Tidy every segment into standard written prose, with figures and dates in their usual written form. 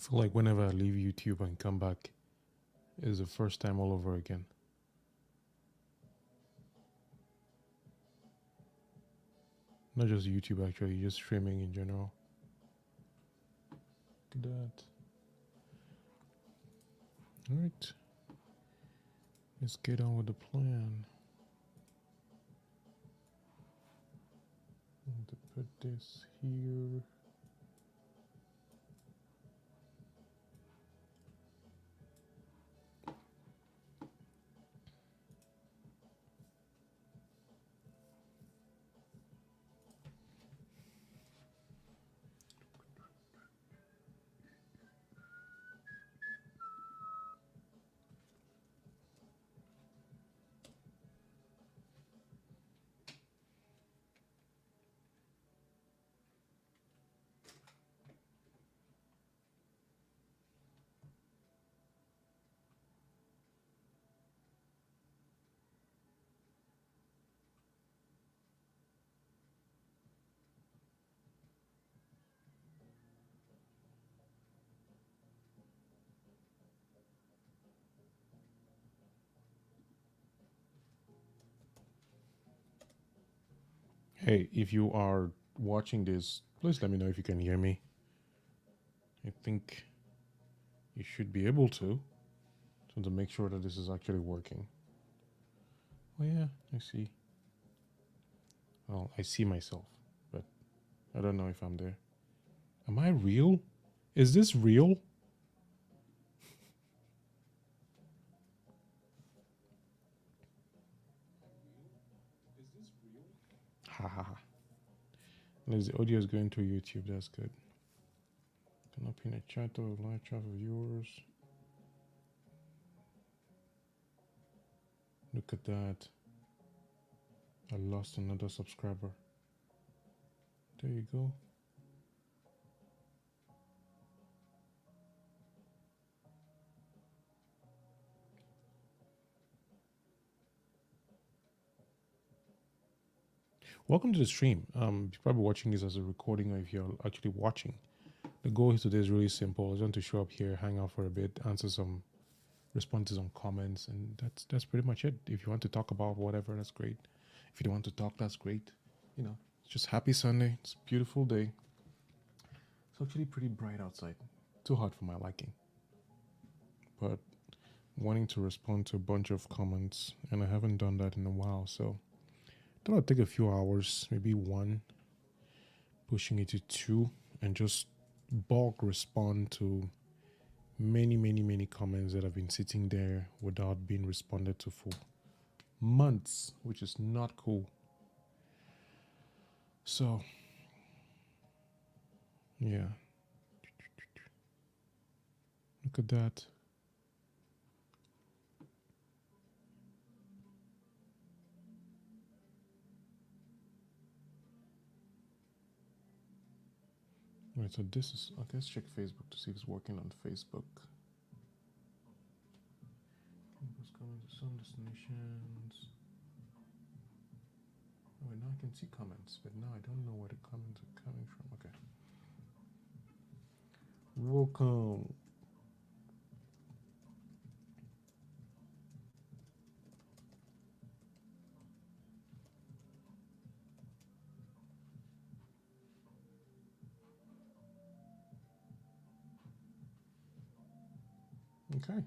feel like whenever I leave YouTube and come back, it's the first time all over again. Not just YouTube, actually, just streaming in general. Look at that. All right. Let's get on with the plan. I'm going to put this here. Hey, if you are watching this, please let me know if you can hear me. I think you should be able to. So to make sure that this is actually working. Oh yeah, I see. Well, I see myself, but I don't know if I'm there. Am I real? Is this real? Haha. The audio is going to YouTube. That's good. Cannot pin a chat or a live chat of viewers. Look at that. I lost another subscriber. There you go. Welcome to the stream. You're probably watching this as a recording, or if you're actually watching. The goal today is really simple. I just want to show up here, hang out for a bit, respond to some comments, and that's pretty much it. If you want to talk about whatever, that's great. If you don't want to talk, that's great. You know, it's just happy Sunday. It's a beautiful day. It's actually pretty bright outside. Too hot for my liking. But wanting to respond to a bunch of comments, and I haven't done that in a while, so I thought I'd take a few hours, maybe one, pushing it to two, and just bulk respond to many comments that have been sitting there without being responded to for months, which is not cool. So, yeah. Look at that. Right, so this is, okay, let's check Facebook to see if it's working on Facebook. Comments to some destinations. Oh, now I can see comments, but now I don't know where the comments are coming from. Okay. Welcome. Okay.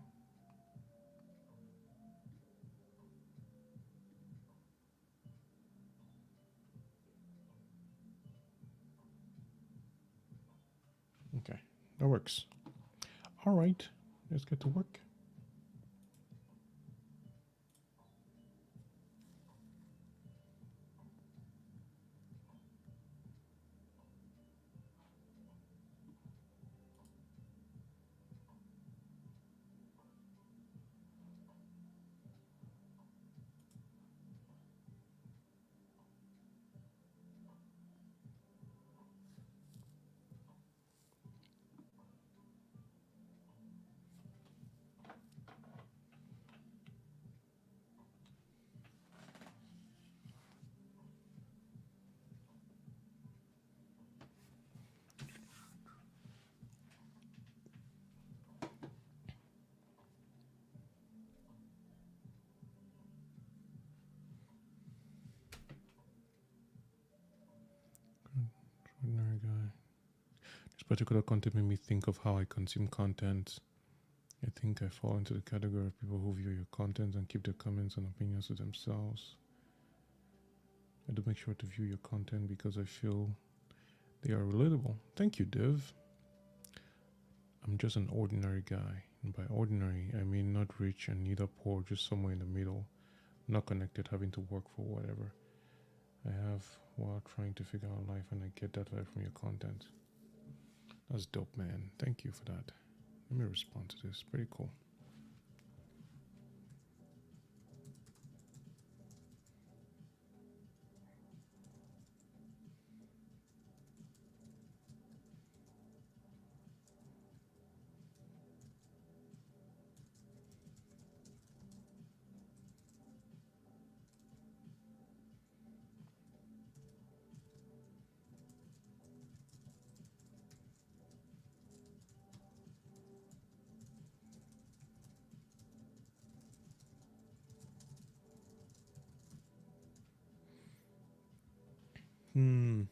Okay, that works. All right, let's get to work. particular content made me think of how I consume content. I think I fall into the category of people who view your content and keep their comments and opinions to themselves. I do make sure to view your content because I feel they are relatable. Thank you, Div. I'm just an ordinary guy. And by ordinary, I mean not rich and neither poor, just somewhere in the middle. Not connected, having to work for whatever I have while trying to figure out life, and I get that vibe from your content. That's dope, man. Thank you for that. Let me respond to this. Pretty cool. Hmm.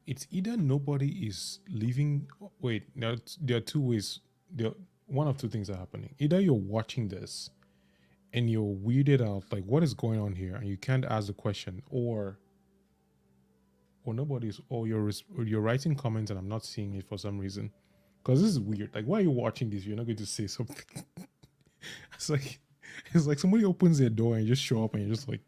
It's either nobody is leaving. Wait, there are two ways. One of two things are happening. Either you're watching this and you're weirded out, like what is going on here, and you can't ask the question, or nobody's, or you're writing comments and I'm not seeing it for some reason. Because this is weird. Like, why are you watching this? You're not going to say something. it's like it's like somebody opens their door and you just show up and you're just like.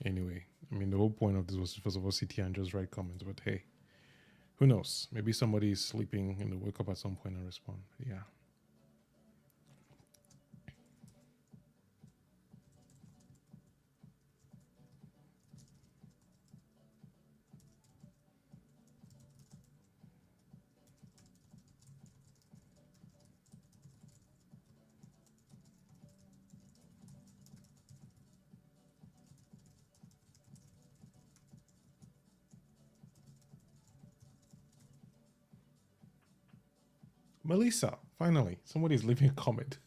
Anyway, I mean, the whole point of this was first of all sit here and just write comments. But hey, who knows? Maybe somebody is sleeping and they wake up at some point and respond. But yeah. Melissa, finally, somebody's leaving a comment.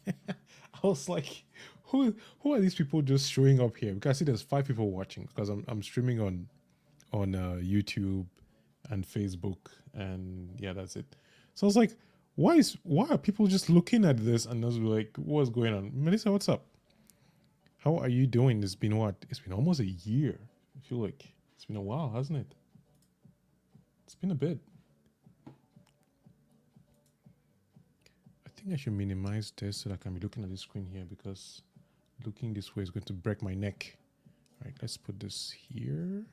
I was like, who are these people just showing up here? Because I see there's 5 people watching because I'm streaming on YouTube and Facebook, and yeah, that's it. So I was like, why are people just looking at this and just like, what's going on? Melissa, what's up? How are you doing? It's been what? It's been almost a year. I feel like it's been a while, hasn't it? It's been a bit. I think I should minimize this so that I can be looking at the screen here, because looking this way is going to break my neck. All right, let's put this here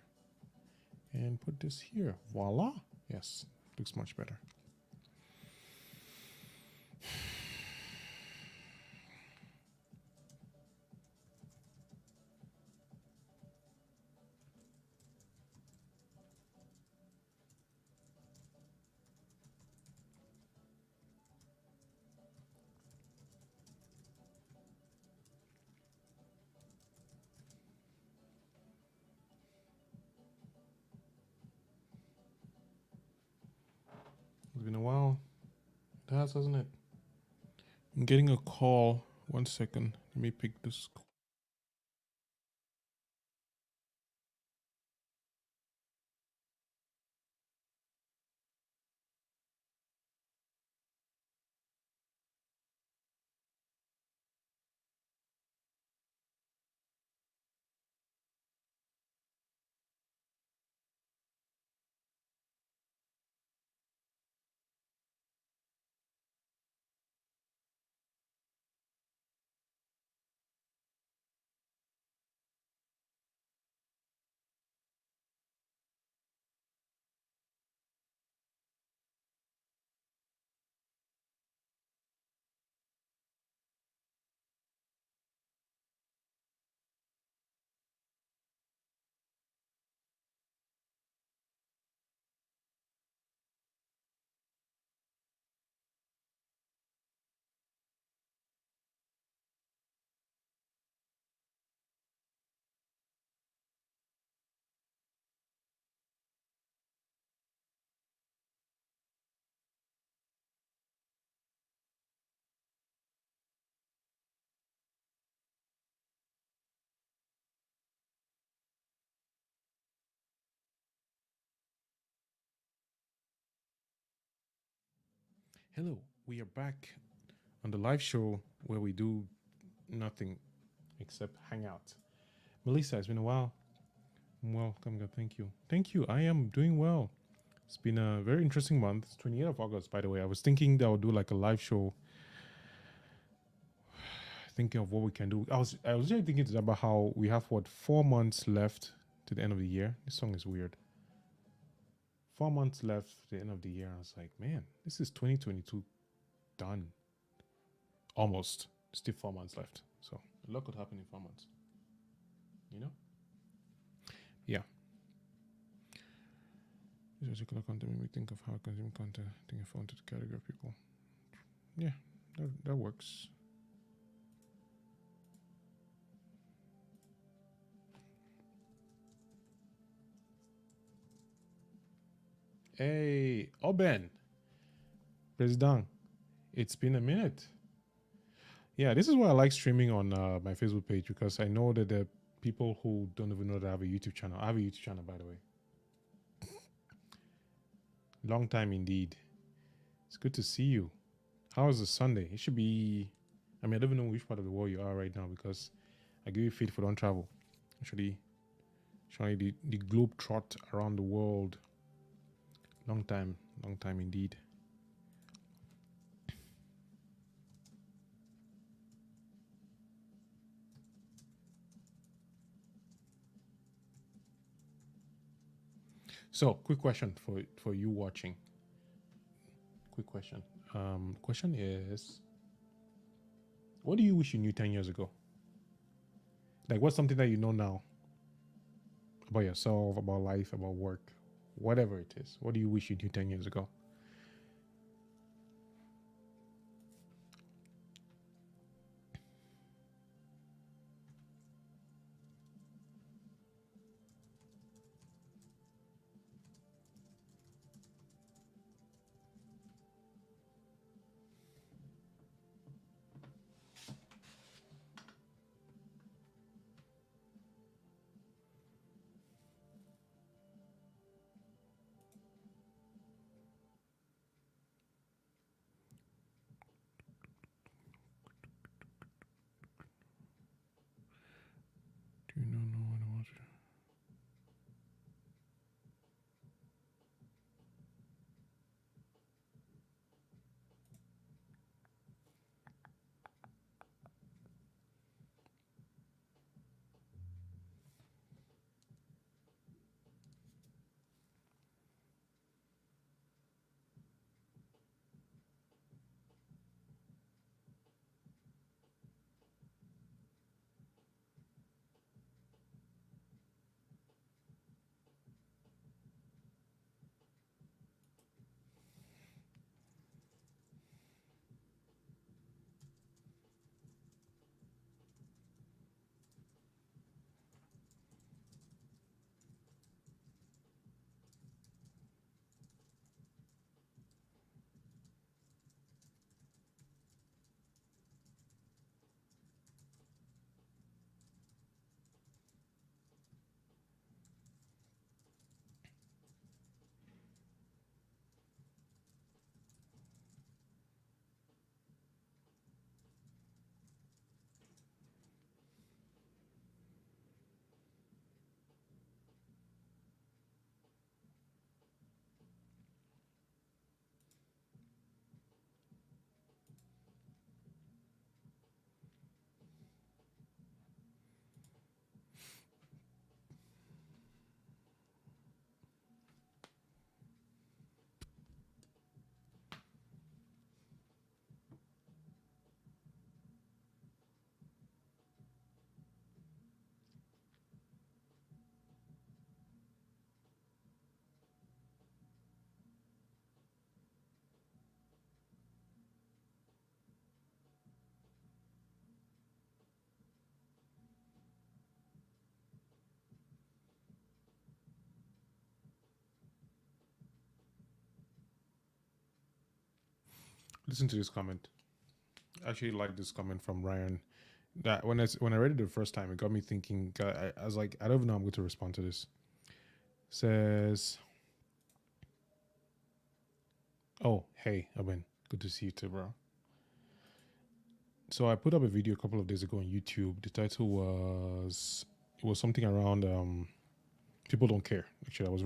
and put this here. Voila. Yes, looks much better. It's been a while. It has, hasn't it? I'm getting a call. 1 second. Let me pick this call. Hello, we are back on the live show where we do nothing except hang out. Melissa, it's been a while. Welcome, God. Thank you. Thank you. I am doing well. It's been a very interesting month. It's 28th of August, by the way. I was thinking that I would do like a live show, thinking of what we can do. I was really thinking about how we have 4 months left to the end of the year. This song is weird. 4 months left to the end of the year. I was like, man, this is 2022 done. Almost. Still 4 months left. So a lot could happen in 4 months. You know? Yeah. This particular content made me think of how I consume content. I think I fall into the category of people. Yeah, that works. Hey, Oben, President, it's been a minute. Yeah, this is why I like streaming on my Facebook page, because I know that there are people who don't even know that I have a YouTube channel. I have a YouTube channel, by the way. Long time indeed. It's good to see you. How is the Sunday? It should be. I mean, I don't even know which part of the world you are right now, because I give you feed for don't travel. Actually, the globe trot around the world. Long time indeed. So, quick question for you watching. Quick question. Question is, what do you wish you knew 10 years ago? Like, what's something that you know now about yourself, about life, about work, whatever it is? What do you wish you knew 10 years ago? Do you know what I want? Listen to this comment. I actually like this comment from Ryan. That when I read it the first time, it got me thinking. I was like, I don't even know how I'm going to respond to this. Says, oh, hey, Owen. Good to see you too, bro. So I put up a video a couple of days ago on YouTube. The title was it was something around people don't care. Actually, I was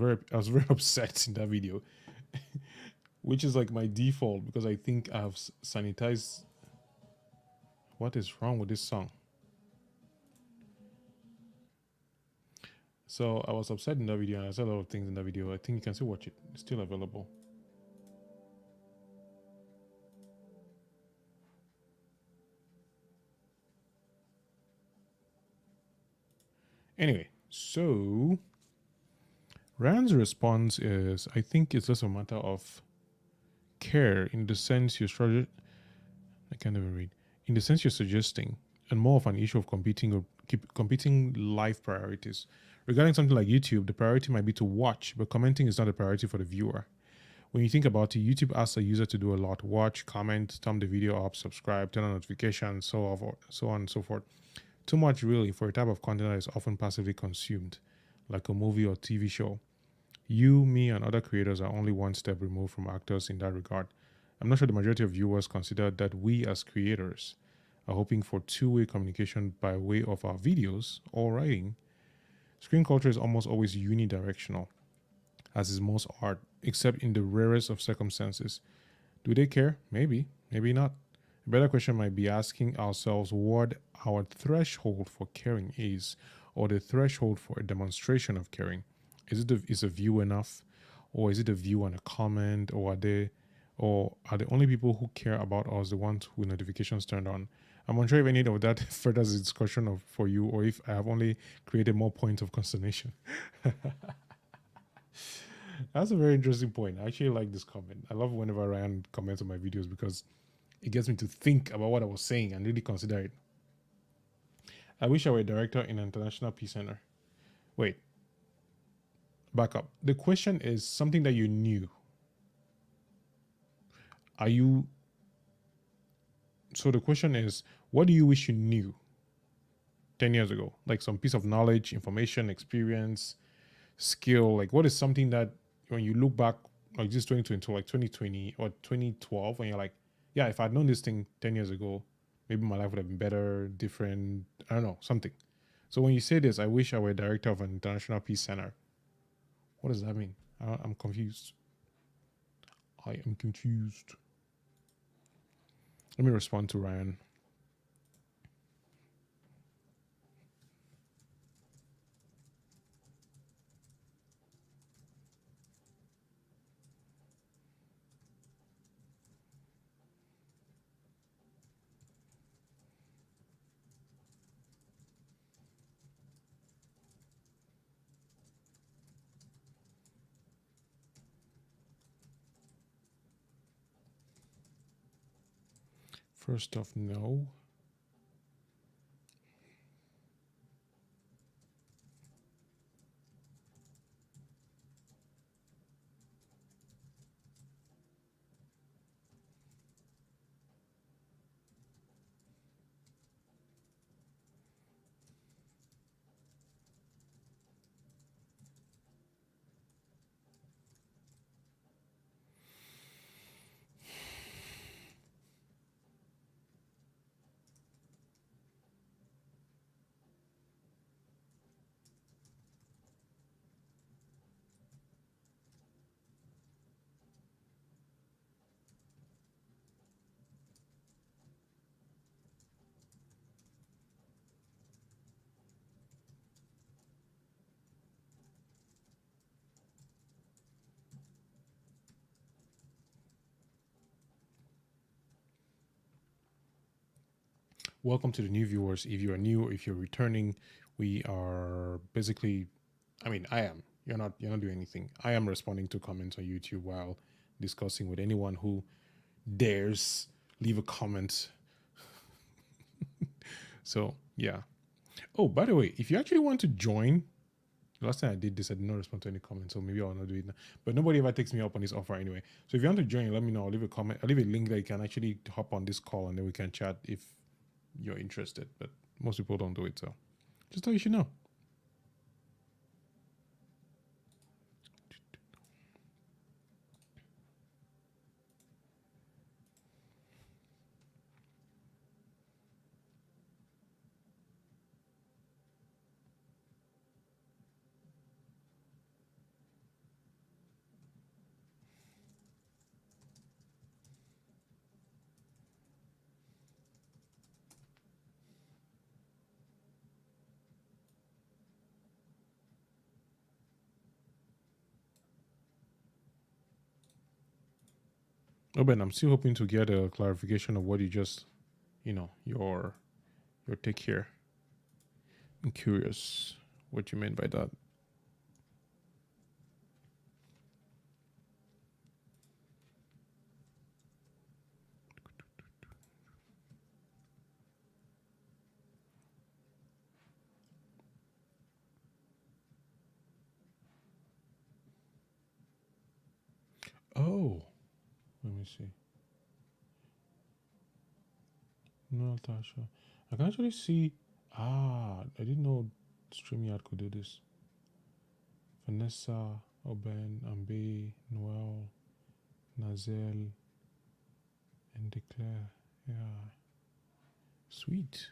very upset in that video, which is like my default because I think I've sanitized. What is wrong with this song? So I was upset in that video, and I said a lot of things in that video. I think you can still watch it. It's still available. Anyway, so Rand's response is, I think it's just a matter of care in the sense you're struggling. I can't even read. In the sense you're suggesting, and more of an issue of competing life priorities. Regarding something like YouTube, the priority might be to watch, but commenting is not a priority for the viewer. When you think about it, YouTube asks a user to do a lot: watch, comment, thumb the video up, subscribe, turn on notifications, so on and so forth. Too much, really, for a type of content that is often passively consumed, like a movie or TV show. You, me, and other creators are only one step removed from actors in that regard. I'm not sure the majority of viewers consider that we as creators are hoping for two-way communication by way of our videos or writing. Screen culture is almost always unidirectional, as is most art, except in the rarest of circumstances. Do they care? Maybe, maybe not. A better question might be asking ourselves what our threshold for caring is, or the threshold for a demonstration of caring. Is a view enough, or is it a view and a comment, or are the only people who care about us the ones with notifications turned on? I'm unsure if any of that furthers the discussion for you, or if I have only created more points of consternation. That's a very interesting point. I actually like this comment. I love whenever Ryan comments on my videos because it gets me to think about what I was saying and really consider it. I wish I were a director in an international peace center. Wait, back up. The question is something that you knew. Are you. So the question is, what do you wish you knew 10 years ago? Like some piece of knowledge, information, experience, skill. Like what is something that when you look back, like just 2020, like 2020 or 2012, when you're like, yeah, if I'd known this thing 10 years ago, maybe my life would have been better, different, I don't know, something. So when you say this, I wish I were director of an international peace center. What does that mean? I'm confused. I am confused. Let me respond to Ryan. First off, no. Welcome to the new viewers. If you are new or if you're returning, we are basically, I mean, I am. You're not doing anything. I am responding to comments on YouTube while discussing with anyone who dares leave a comment. So yeah. Oh, by the way, if you actually want to join, last time I did this, I did not respond to any comments, so maybe I'll not do it now. But nobody ever takes me up on this offer anyway. So if you want to join, let me know. I'll leave a comment. I'll leave a link that you can actually hop on this call and then we can chat if you're interested. But most people don't do it, so just thought you should know. Oh, Ben, I'm still hoping to get a clarification of what you just, your take here. I'm curious what you meant by that. Oh, let me see. No, Tasha. I can actually see. Ah, I didn't know StreamYard could do this. Vanessa, Oben, Ambe, Noel, Nazel, and Declare. Yeah, sweet.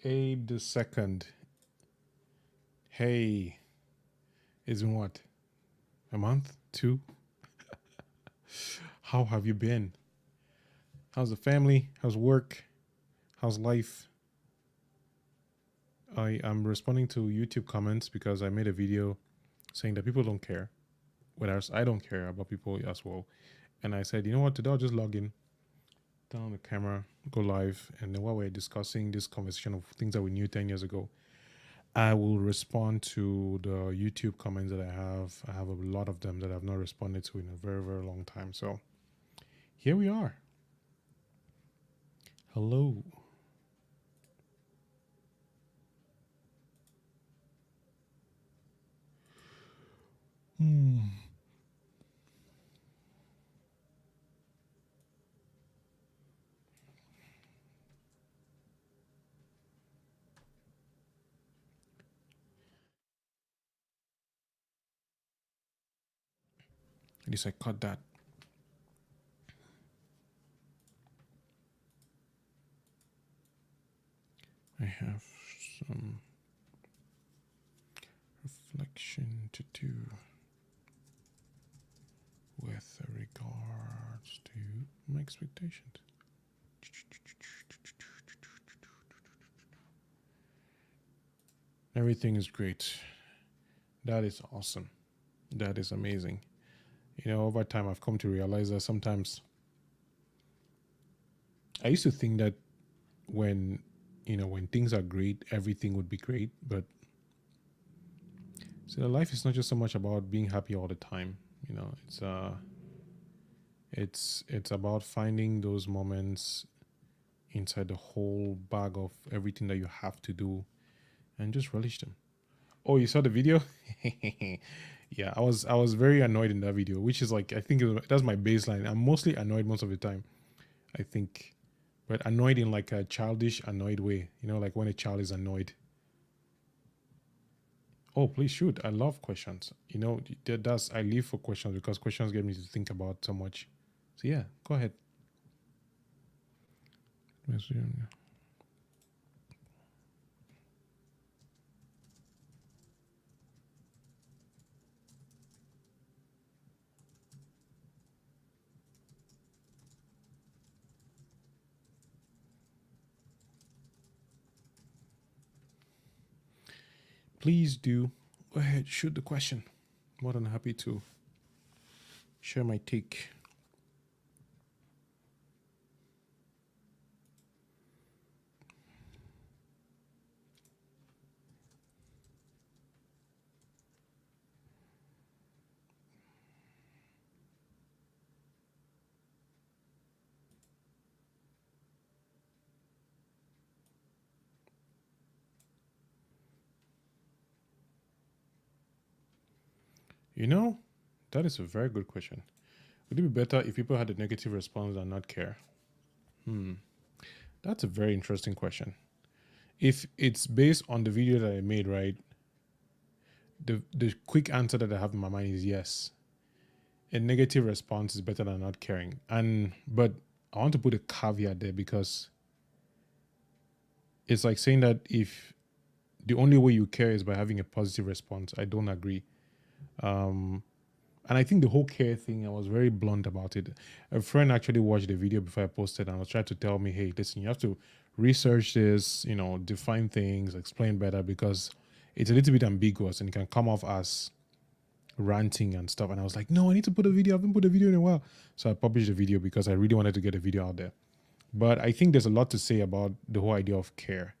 Abe the second. Hey, it's been what? A month? Two? How have you been? How's the family? How's work? How's life? I am responding to YouTube comments because I made a video saying that people don't care. Whereas I don't care about people as well. And I said, you know what, today I'll just log in, turn on the camera, go live, and then while we're discussing this conversation of things that we knew 10 years ago, I will respond to the YouTube comments that I have. I have a lot of them that I've not responded to in a very, very long time. So here we are. Hello. At least I caught that. I have some reflection to do with regards to my expectations. Everything is great. That is awesome. That is amazing. You know, over time, I've come to realize that sometimes I used to think that when, when things are great, everything would be great. But so life is not just so much about being happy all the time. It's about finding those moments inside the whole bag of everything that you have to do and just relish them. Oh, you saw the video? Yeah, I was very annoyed in that video, which is like I think that's my baseline. I'm mostly annoyed most of the time, I think, but annoyed in like a childish annoyed way. Like when a child is annoyed. Oh, please shoot! I love questions. That's I live for questions because questions get me to think about so much. So yeah, go ahead. Please do go ahead, shoot the question. More than happy to share my take. You know, that is a very good question. Would it be better if people had a negative response and not care? That's a very interesting question. If it's based on the video that I made, right? The quick answer that I have in my mind is yes. A negative response is better than not caring. But I want to put a caveat there because it's like saying that if the only way you care is by having a positive response, I don't agree. And I think the whole care thing, I was very blunt about it. A friend actually watched the video before I posted and was trying to tell me, hey, listen, you have to research this, define things, explain better because it's a little bit ambiguous and it can come off as ranting and stuff. And I was like, no, I need to put a video. I haven't put a video in a while. So I published a video because I really wanted to get a video out there. But I think there's a lot to say about the whole idea of care.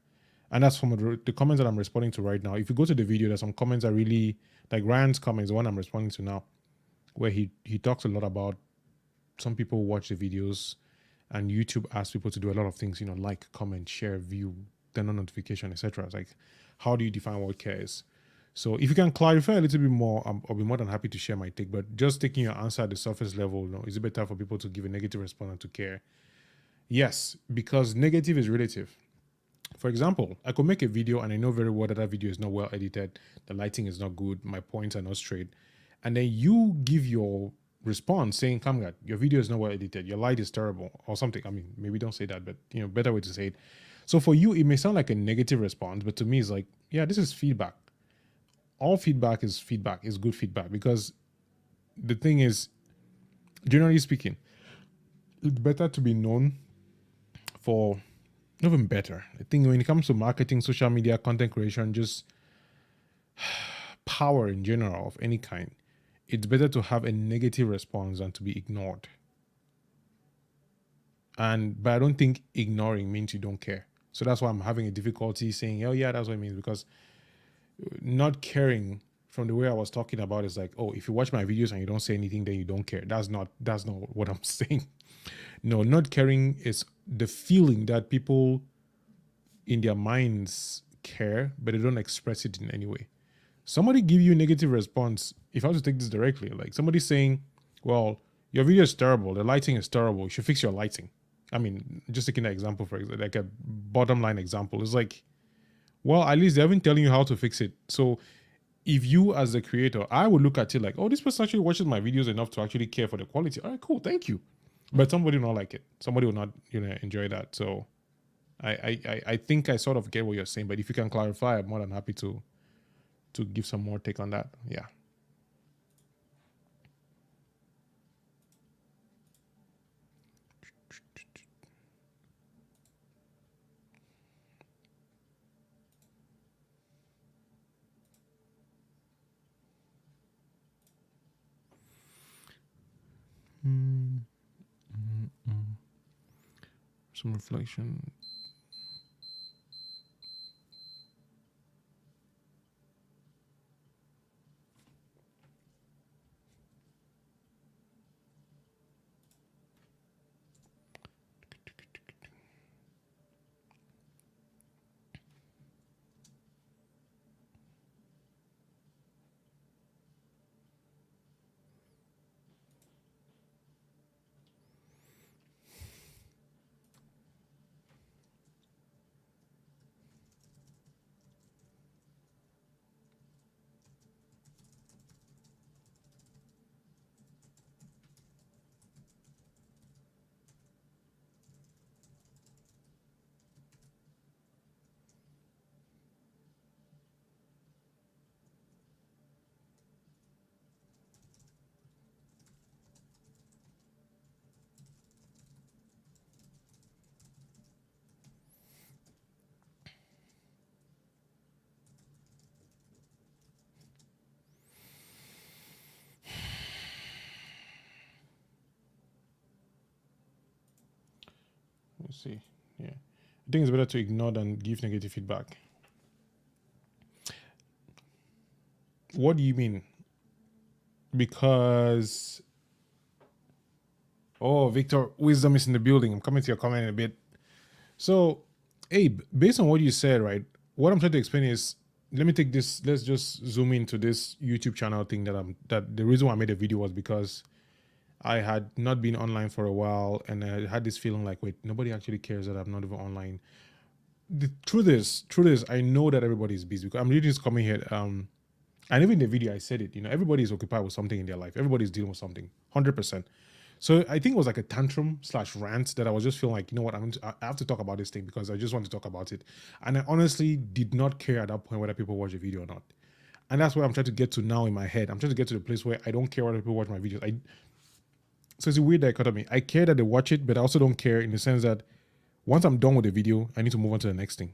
And that's from the comments that I'm responding to right now. If you go to the video, there's some comments that really, like Ryan's comments, the one I'm responding to now, where he talks a lot about some people watch the videos and YouTube asks people to do a lot of things, like, comment, share, view, turn on notification, etc. It's like, how do you define what care is? So if you can clarify a little bit more, I'll be more than happy to share my take. But just taking your answer at the surface level, is it better for people to give a negative response than to care? Yes, because negative is relative. For example, I could make a video and I know very well that that video is not well edited, the lighting is not good, my points are not straight. And then you give your response saying, Kamgat, your video is not well edited, your light is terrible, or something. I mean, maybe don't say that, but better way to say it. So for you, it may sound like a negative response, but to me, it's like, yeah, this is feedback. All feedback, is good feedback, because the thing is, generally speaking, it's better to be known for, even better. I think when it comes to marketing, social media, content creation, just power in general of any kind, it's better to have a negative response than to be ignored. But I don't think ignoring means you don't care. So that's why I'm having a difficulty saying, oh yeah, that's what it means, because not caring, from the way I was talking about, is like, oh, if you watch my videos and you don't say anything, then you don't care. That's not what I'm saying. No, not caring is the feeling that people in their minds care, but they don't express it in any way. Somebody give you a negative response. If I was to take this directly, like somebody saying, well, your video is terrible, the lighting is terrible, you should fix your lighting. I mean, just taking that example, for example, like a bottom line example, is like, well, at least they haven't telling you how to fix it. So if you as the creator, I would look at it like, oh, this person actually watches my videos enough to actually care for the quality. All right, cool, thank you. But somebody will not like it. Somebody will not, enjoy that. So I think I sort of get what you're saying. But if you can clarify, I'm more than happy to give some more take on that. Yeah. Some reflection. Let's see. Yeah. I think it's better to ignore than give negative feedback. What do you mean? Because, oh, Victor, wisdom is in the building. I'm coming to your comment in a bit. So, Abe, based on what you said, right, what I'm trying to explain is let me take this. Let's just zoom into this YouTube channel thing that the reason why I made a video was because I had not been online for a while, and I had this feeling like, wait, nobody actually cares that I'm not even online. The truth is, I know that everybody is busy because I'm reading this comment here. And even in the video, I said it. Everybody is occupied with something in their life. Everybody's dealing with something, 100%. So I think it was like a tantrum/rant that I was just feeling like, you know what, I have to talk about this thing because I just want to talk about it. And I honestly did not care at that point whether people watch the video or not. And that's what I'm trying to get to now in my head. I'm trying to get to the place where I don't care whether people watch my videos. So it's a weird dichotomy. I care that they watch it, but I also don't care in the sense that once I'm done with the video, I need to move on to the next thing.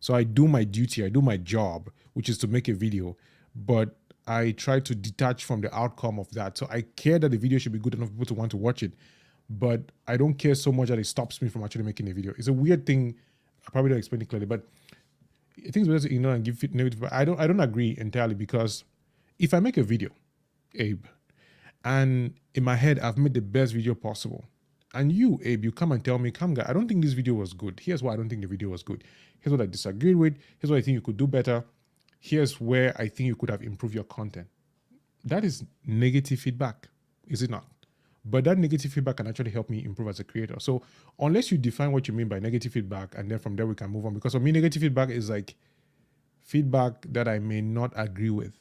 So I do my duty, I do my job, which is to make a video, but I try to detach from the outcome of that. So I care that the video should be good enough for people to want to watch it, but I don't care so much that it stops me from actually making a video. It's a weird thing. I probably don't explain it clearly, but I think it's better to ignore and give negative. I don't agree entirely, because if I make a video, Abe, and in my head I've made the best video possible, and you, Abe, you come and tell me, come guy, I don't think this video was good. Here's why I don't think the video was good. Here's what I disagreed with. Here's what I think you could do better. Here's where I think you could have improved your content. That is negative feedback, is it not? But that negative feedback can actually help me improve as a creator. So unless you define what you mean by negative feedback, and then from there we can move on. Because for me, negative feedback is like feedback that I may not agree with.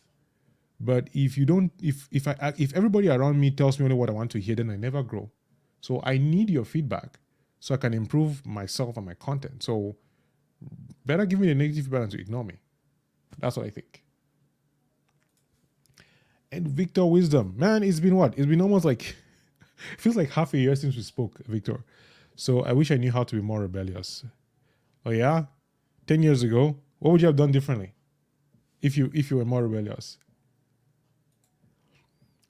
But if you don't, if everybody around me tells me only what I want to hear, then I never grow. So I need your feedback so I can improve myself and my content. So better give me the negative feedback than to ignore me. That's what I think. And Victor Wisdom, man, it's been what? It's been almost like, it feels like half a year since we spoke, Victor. So I wish I knew how to be more rebellious. Oh yeah? 10 years ago, what would you have done differently if you were more rebellious?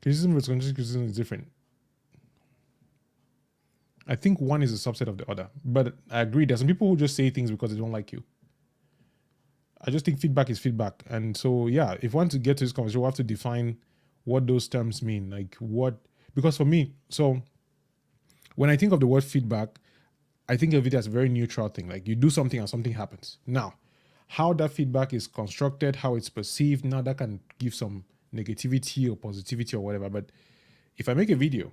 Criticism versus constructive criticism is different. I think one is a subset of the other. But I agree, there's some people who just say things because they don't like you. I just think feedback is feedback. And so, yeah, if we want to get to this conversation, we have to define what those terms mean. Like what, because for me, so when I think of the word feedback, I think of it as a very neutral thing. Like you do something and something happens. Now, how that feedback is constructed, how it's perceived, now that can give some negativity or positivity or whatever. But if I make a video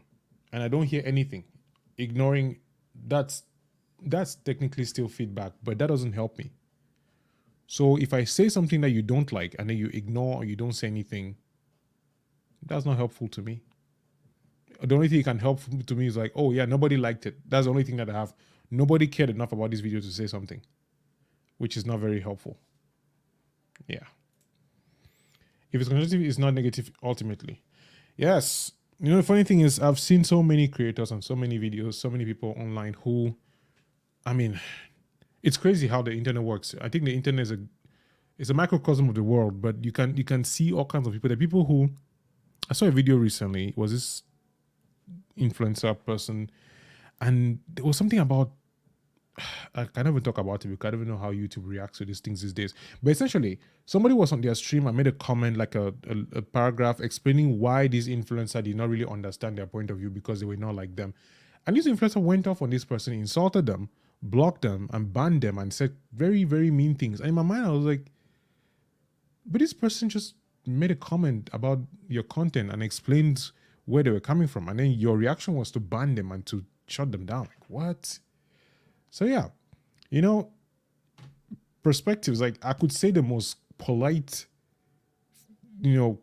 and I don't hear anything, ignoring, that's technically still feedback, but that doesn't help me. So if I say something that you don't like and then you ignore or you don't say anything, that's not helpful to me. The only thing that can help to me is like, oh yeah, nobody liked it. That's the only thing that I have. Nobody cared enough about this video to say something, which is not very helpful. Yeah. If it's constructive, it's not negative ultimately. Yes. The funny thing is I've seen so many creators and so many videos, so many people online who, I mean, it's crazy how the internet works. I think the internet is a microcosm of the world, but you can see all kinds of people. The people who, I saw a video recently, was this influencer person, and there was something about, I can't even talk about it because I don't even know how YouTube reacts to these things these days. But essentially, somebody was on their stream and made a comment, like a paragraph explaining why this influencer did not really understand their point of view because they were not like them. And this influencer went off on this person, insulted them, blocked them, and banned them, and said very, very mean things. And in my mind, I was like, but this person just made a comment about your content and explained where they were coming from. And then your reaction was to ban them and to shut them down. Like, what? So yeah, perspectives, like I could say the most polite,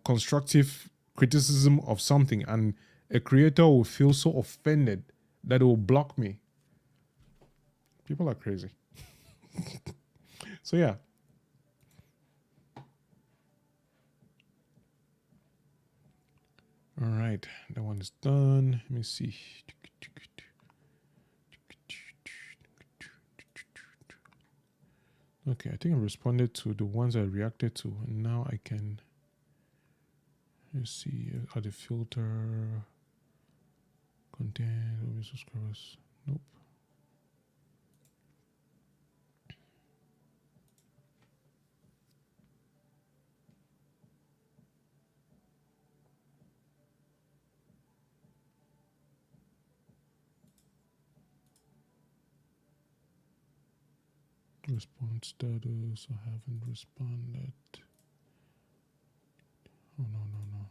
constructive criticism of something, and a creator will feel so offended that it will block me. People are crazy. So yeah. All right, that one is done. Let me see. Okay, I think I responded to the ones I reacted to, and now I can, let's see, add the filter, content, subscribers, nope. Response status. I haven't responded. Oh no no no.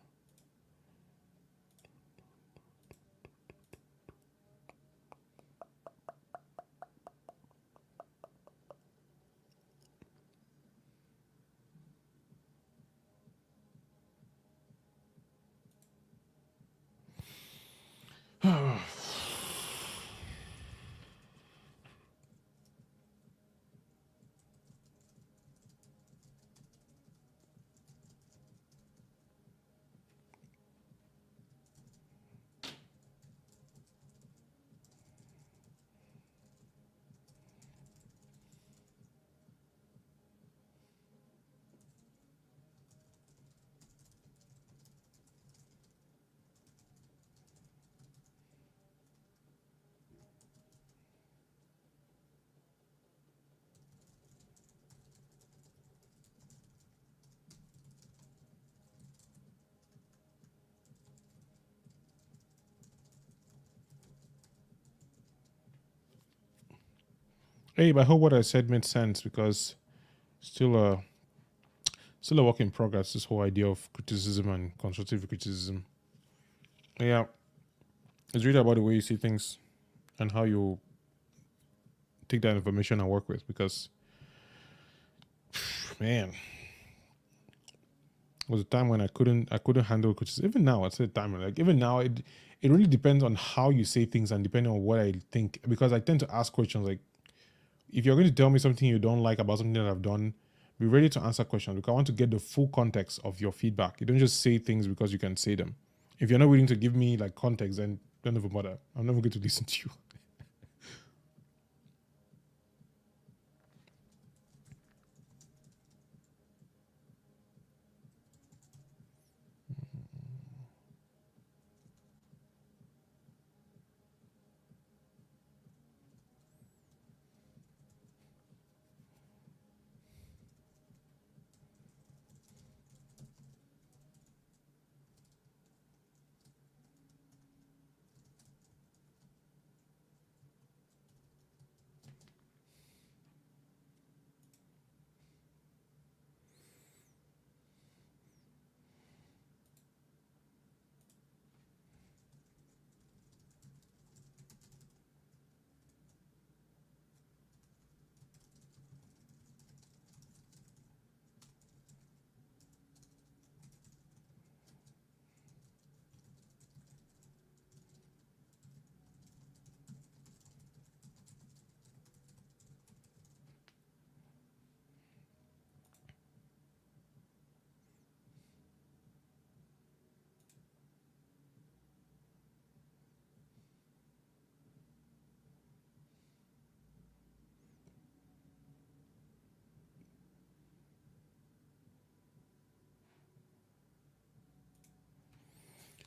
Hey, but I hope what I said made sense because still still a work in progress. This whole idea of criticism and constructive criticism. Yeah, it's really about the way you see things and how you take that information and work with. Because man, it was a time when I couldn't handle criticism. Even now, I say time like even now it really depends on how you say things and depending on what I think. Because I tend to ask questions like, if you're going to tell me something you don't like about something that I've done, be ready to answer questions because I want to get the full context of your feedback. You don't just say things because you can say them. If you're not willing to give me like context, then don't even bother. I'm never going to listen to you.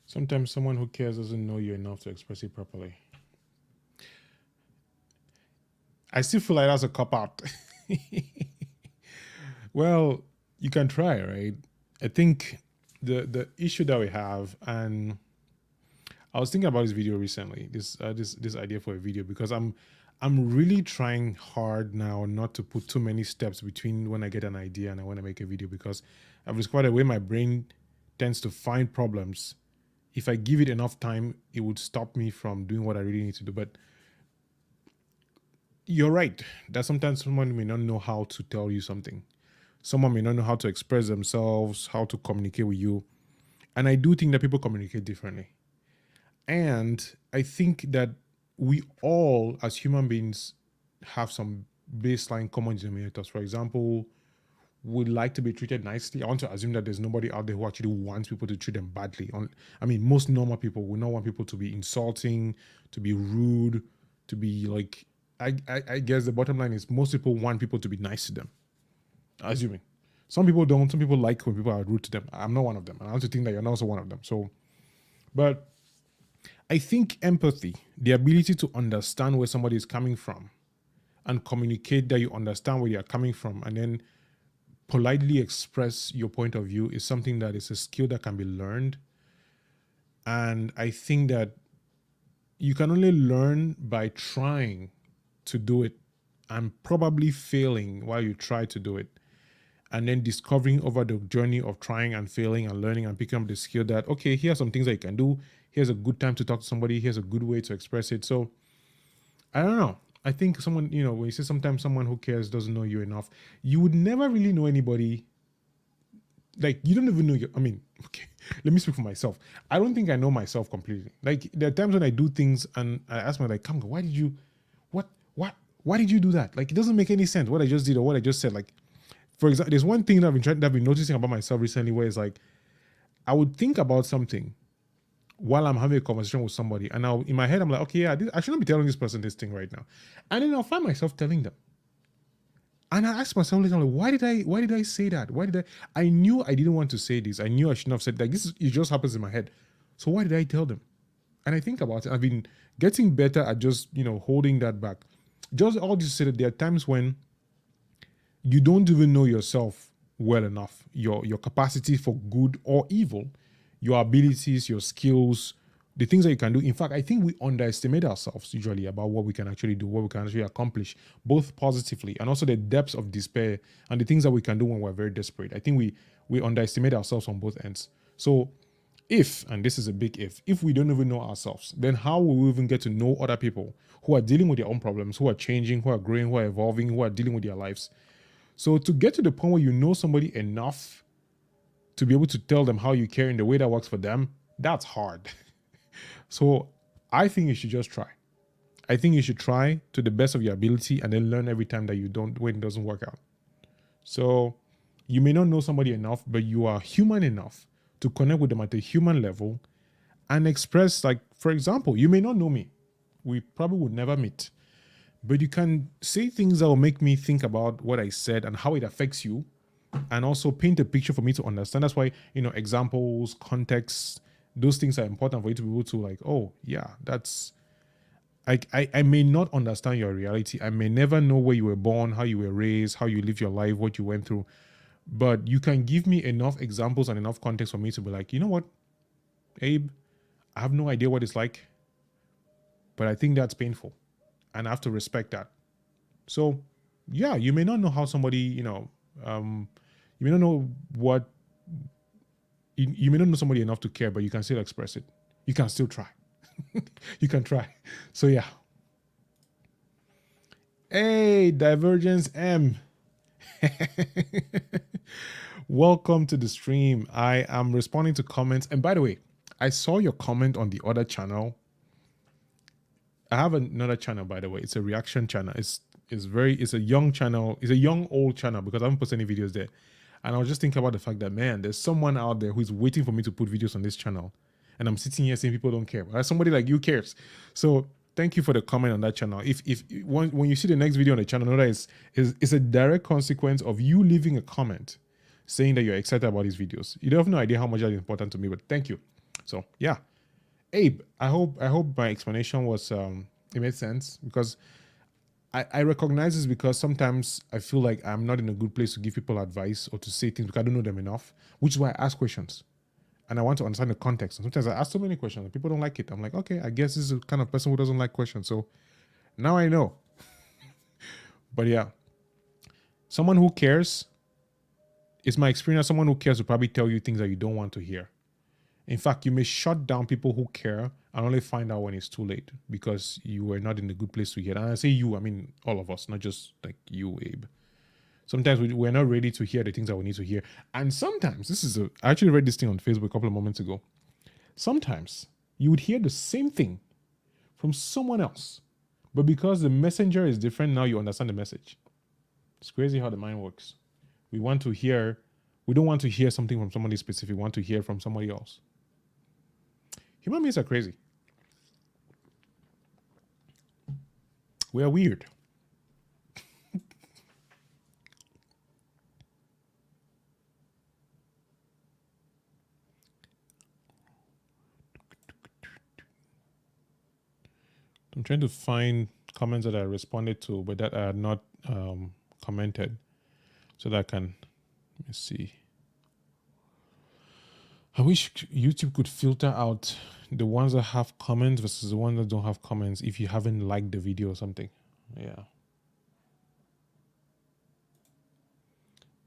Sometimes someone who cares doesn't know you enough to express it properly. I still feel like that's a cop out. Well, you can try, right? I think the issue that we have, and I was thinking about this video recently, this idea for a video because I'm really trying hard now not to put too many steps between when I get an idea and I want to make a video because I've discovered the way my brain tends to find problems. If I give it enough time, it would stop me from doing what I really need to do. But you're right that sometimes someone may not know how to tell you something. Someone may not know how to express themselves, how to communicate with you. And I do think that people communicate differently. And I think that we all, as human beings, have some baseline common denominators. For example, we like to be treated nicely. I want to assume that there's nobody out there who actually wants people to treat them badly. I mean, most normal people will not want people to be insulting, to be rude, to be like. I guess the bottom line is most people want people to be nice to them. Assuming. Some people don't. Some people like when people are rude to them. I'm not one of them. And I also think that you're not also one of them. So, but I think empathy, the ability to understand where somebody is coming from and communicate that you understand where they are coming from and then politely express your point of view is something that is a skill that can be learned. And I think that you can only learn by trying to do it and probably failing while you try to do it, and then discovering over the journey of trying and failing and learning and picking up the skill that, okay, here are some things that you can do. Here's a good time to talk to somebody. Here's a good way to express it. So I don't know. I think someone, when you say sometimes someone who cares doesn't know you enough, you would never really know anybody. Like, you don't even know okay, let me speak for myself. I don't think I know myself completely. Like, there are times when I do things and I ask myself, like, Kamga, why did you do that? Like, it doesn't make any sense what I just did or what I just said. Like, for example, there's one thing that I've been noticing about myself recently, where it's like, I would think about something while I'm having a conversation with somebody, and in my head, I'm like, okay, yeah, I shouldn't be telling this person this thing right now. And then I'll find myself telling them. And I asked myself later, like, why did I say that? I knew I didn't want to say this. I knew I shouldn't have said that. It just happens in my head. So why did I tell them? And I think about it. I've been getting better at just, holding that back. Just all this to say that there are times when you don't even know yourself well enough, your capacity for good or evil, your abilities, your skills, the things that you can do. In fact, I think we underestimate ourselves usually about what we can actually do, what we can actually accomplish, both positively and also the depths of despair and the things that we can do when we're very desperate. I think we underestimate ourselves on both ends. So if, and this is a big if we don't even know ourselves, then how will we even get to know other people who are dealing with their own problems, who are changing, who are growing, who are evolving, who are dealing with their lives? So to get to the point where you know somebody enough to be able to tell them how you care in the way that works for them, that's hard. So I think you should just try. I think you should try to the best of your ability and then learn every time that when it doesn't work out. So you may not know somebody enough, but you are human enough to connect with them at a human level and express, like, for example, you may not know me. We probably would never meet. But you can say things that will make me think about what I said and how it affects you, and also paint a picture for me to understand. That's why, examples, context, those things are important for you to be able to, like, oh, yeah, that's... I may not understand your reality. I may never know where you were born, how you were raised, how you lived your life, what you went through. But you can give me enough examples and enough context for me to be like, you know what, Abe, I have no idea what it's like, but I think that's painful. And I have to respect that. So, yeah, you may not know how somebody, you may not know what, you may not know somebody enough to care, but you can still express it. You can still try. You can try. So, yeah. Hey, Divergence M. Welcome to the stream. I am responding to comments. And by the way, I saw your comment on the other channel. I have another channel, by the way. It's a reaction channel. It's a young channel. It's a young old channel because I haven't posted any videos there. And I was just thinking about the fact that, man, there's someone out there who's waiting for me to put videos on this channel. And I'm sitting here saying people don't care. But somebody like you cares. So thank you for the comment on that channel. If when you see the next video on the channel, know that it's a direct consequence of you leaving a comment saying that you're excited about these videos. You don't have no idea how much that is important to me, but thank you. So yeah. Abe, I hope my explanation was it made sense, because I recognize this because sometimes I feel like I'm not in a good place to give people advice or to say things because I don't know them enough, which is why I ask questions. And I want to understand the context. And sometimes I ask so many questions and people don't like it. I'm like, okay, I guess this is the kind of person who doesn't like questions. So now I know. But yeah, someone who cares, it's my experience, someone who cares will probably tell you things that you don't want to hear. In fact, you may shut down people who care and only find out when it's too late because you were not in a good place to hear. And I say you, I mean all of us, not just like you, Abe. Sometimes we're not ready to hear the things that we need to hear. And sometimes, I actually read this thing on Facebook a couple of moments ago. Sometimes you would hear the same thing from someone else, but because the messenger is different, now you understand the message. It's crazy how the mind works. We don't want to hear something from somebody specific. We want to hear from somebody else. Human beings are crazy. We are weird. I'm trying to find comments that I responded to, but that I had not commented, so that I can, let me see. I wish YouTube could filter out the ones that have comments versus the ones that don't have comments if you haven't liked the video or something. Yeah.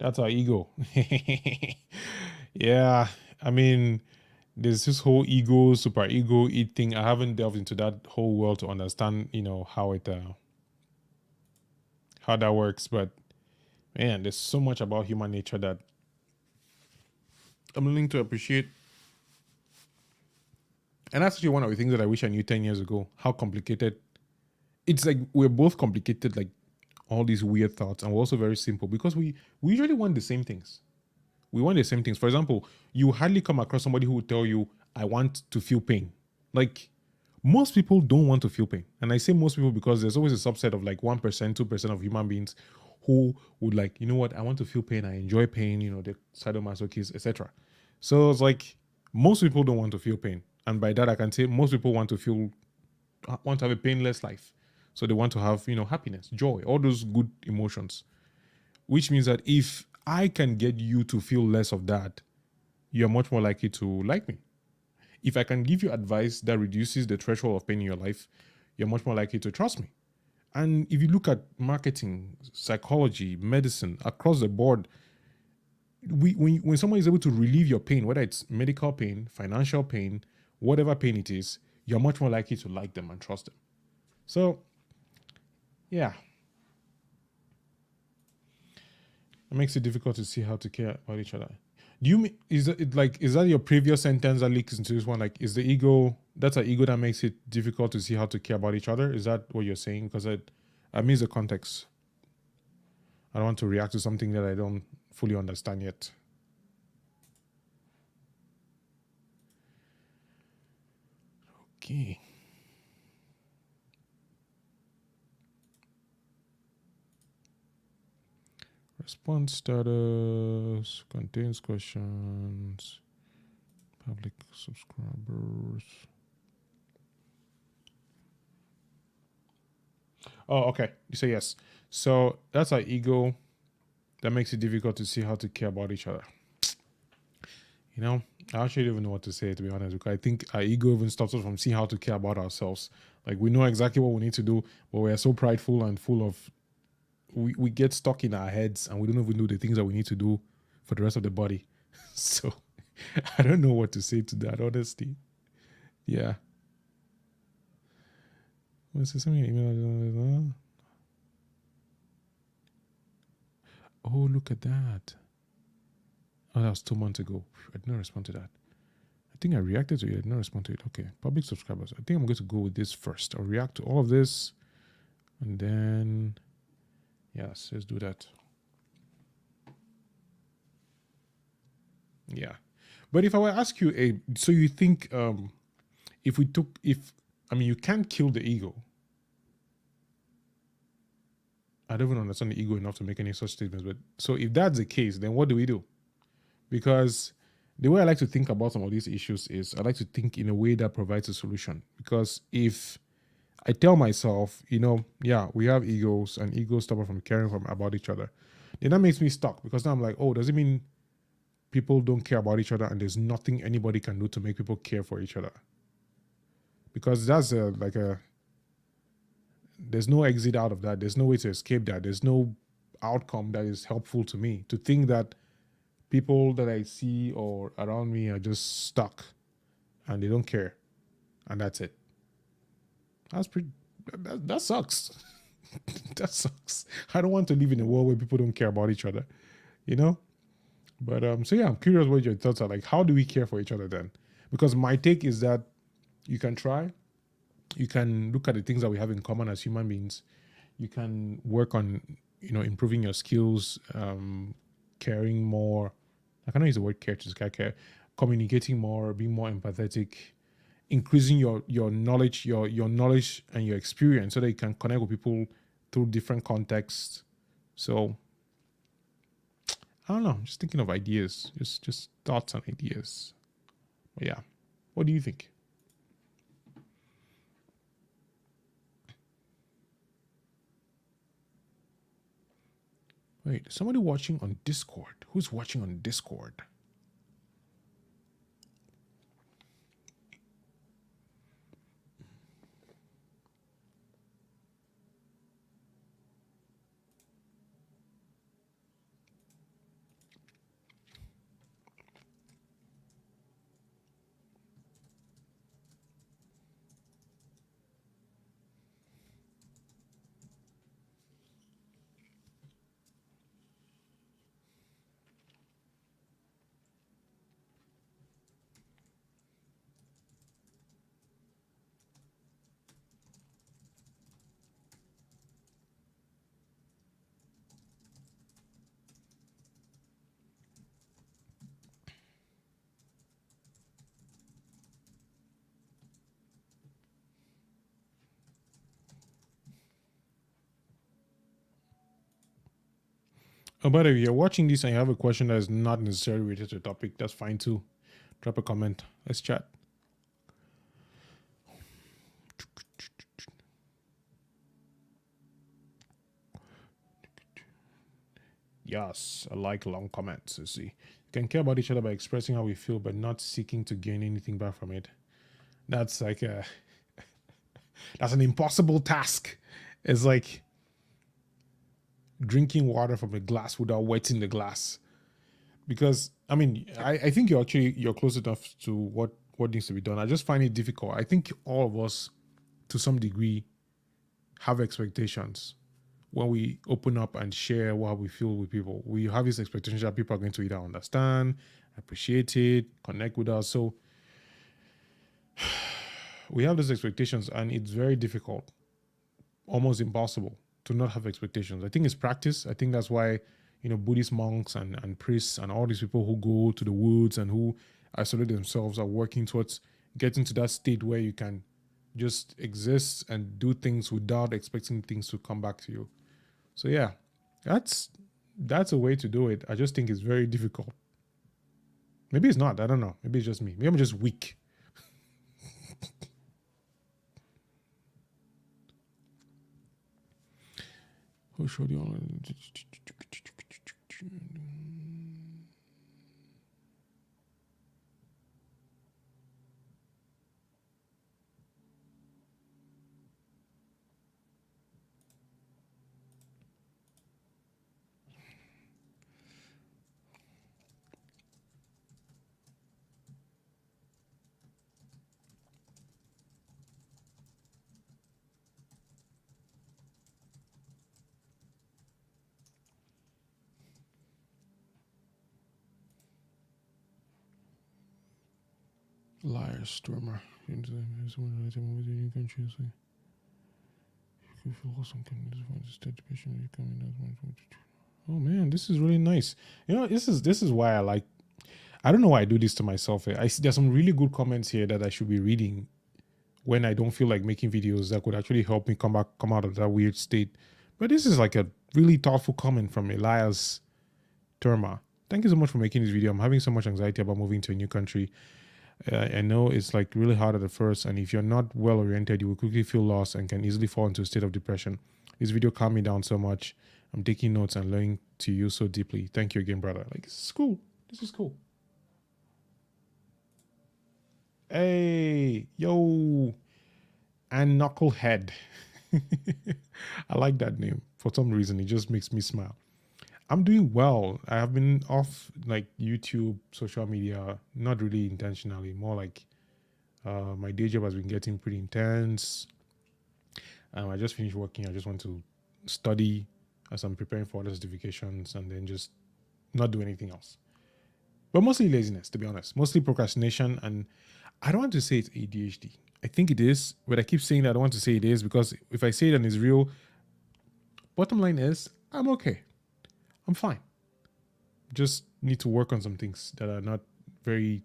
That's our ego. Yeah, I mean, there's this whole ego, super ego thing. I haven't delved into that whole world to understand, how that works. But man, there's so much about human nature that I'm willing to appreciate. And that's actually one of the things that I wish I knew 10 years ago. How complicated. It's like we're both complicated, like all these weird thoughts, and we're also very simple because we usually want the same things. We want the same things. For example, you hardly come across somebody who will tell you, I want to feel pain. Like, most people don't want to feel pain. And I say most people because there's always a subset of like 1%, 2% of human beings who would like, you know what, I want to feel pain. I enjoy pain, the sadomasochists, etc. So it's like most people don't want to feel pain. And by that, I can say most people want to have a painless life. So they want to have, happiness, joy, all those good emotions. Which means that if I can get you to feel less of that, you're much more likely to like me. If I can give you advice that reduces the threshold of pain in your life, you're much more likely to trust me. And if you look at marketing, psychology, medicine, across the board, when someone is able to relieve your pain, whether it's medical pain, financial pain, whatever pain it is, you're much more likely to like them and trust them. So, yeah, it makes it difficult to see how to care about each other. Do you mean is that your previous sentence that leaks into this one? Like, is the ego that's an ego that makes it difficult to see how to care about each other? Is that what you're saying? Because I miss the context. I don't want to react to something that I don't fully understand yet. Okay. Response status contains questions. Public subscribers. Oh, okay. You say yes. So that's our ego that makes it difficult to see how to care about each other. I actually don't even know what to say, to be honest, because I think our ego even stops us from seeing how to care about ourselves. Like, we know exactly what we need to do, but we are so prideful and full of, we get stuck in our heads and we don't even do the things that we need to do for the rest of the body. So I don't know what to say to that, honestly. Yeah. What's this? Email? Oh, look at that. Oh, that was 2 months ago. I did not respond to that. I think I reacted to it. I did not respond to it. Okay. Public subscribers. I think I'm going to go with this first. I'll react to all of this. And then, yes, let's do that. Yeah. But if I were to ask you, so you think you can't kill the ego. I don't even understand the ego enough to make any such statements. But so if that's the case, then what do we do? Because the way I like to think about some of these issues is I like to think in a way that provides a solution. Because if I tell myself, we have egos and egos stop us from caring about each other, then that makes me stuck because now I'm like, oh, does it mean people don't care about each other and there's nothing anybody can do to make people care for each other? Because that's there's no exit out of that. There's no way to escape that. There's no outcome that is helpful to me. To think that people that I see or around me are just stuck and they don't care and that's it. That sucks. That sucks. I don't want to live in a world where people don't care about each other, But so yeah, I'm curious what your thoughts are. Like, how do we care for each other then? Because my take is that you can try, you can look at the things that we have in common as human beings. You can work on, improving your skills, caring more. I cannot use the word care to describe care. Communicating more, being more empathetic, increasing your knowledge, your knowledge and your experience, so that you can connect with people through different contexts. So I don't know. I'm just thinking of ideas, just thoughts and ideas. But yeah, what do you think? Wait, somebody watching on Discord. Who's watching on Discord? Oh, by the way, if you're watching this and you have a question that is not necessarily related to the topic, that's fine too. Drop a comment. Let's chat. Yes, I like long comments. You see, you can care about each other by expressing how we feel, but not seeking to gain anything back from it. That's like that's an impossible task. It's like drinking water from a glass without wetting the glass. Because I mean, I think you're close enough to what needs to be done. I just find it difficult. I think all of us, to some degree, have expectations when we open up and share what we feel with people. We have this expectation that people are going to either understand, appreciate it, connect with us. So we have those expectations, and it's very difficult, almost impossible, to not have expectations. I think it's practice. I think that's why, Buddhist monks and priests and all these people who go to the woods and who isolate themselves are working towards getting to that state where you can just exist and do things without expecting things to come back to you. So yeah, that's a way to do it. I just think it's very difficult. Maybe it's not. I don't know. Maybe it's just me. Maybe I'm just weak. Who showed you? Liar, stormer. Oh man, this is really nice. This is why I like. I don't know why I do this to myself. I see there's some really good comments here that I should be reading when I don't feel like making videos that could actually help me come out of that weird state. But this is like a really thoughtful comment from Elias Terma. Thank you so much for making this video. I'm having so much anxiety about moving to a new country. I know it's like really hard at the first, and if you're not well oriented, you will quickly feel lost and can easily fall into a state of depression. This video calmed me down so much. I'm taking notes and learning to you so deeply. Thank you again, brother. Like, this is cool. This is cool. Hey, yo, and Knucklehead. I like that name. For some reason, it just makes me smile. I'm doing well. I have been off like YouTube, social media, not really intentionally, more like my day job has been getting pretty intense. I just finished working. I just want to study as I'm preparing for other certifications and then just not do anything else. But mostly laziness, to be honest. Mostly procrastination. And I don't want to say it's ADHD. I think it is, but I keep saying that I don't want to say it is because if I say it and it's real, bottom line is I'm okay. I'm fine. Just need to work on some things that are not very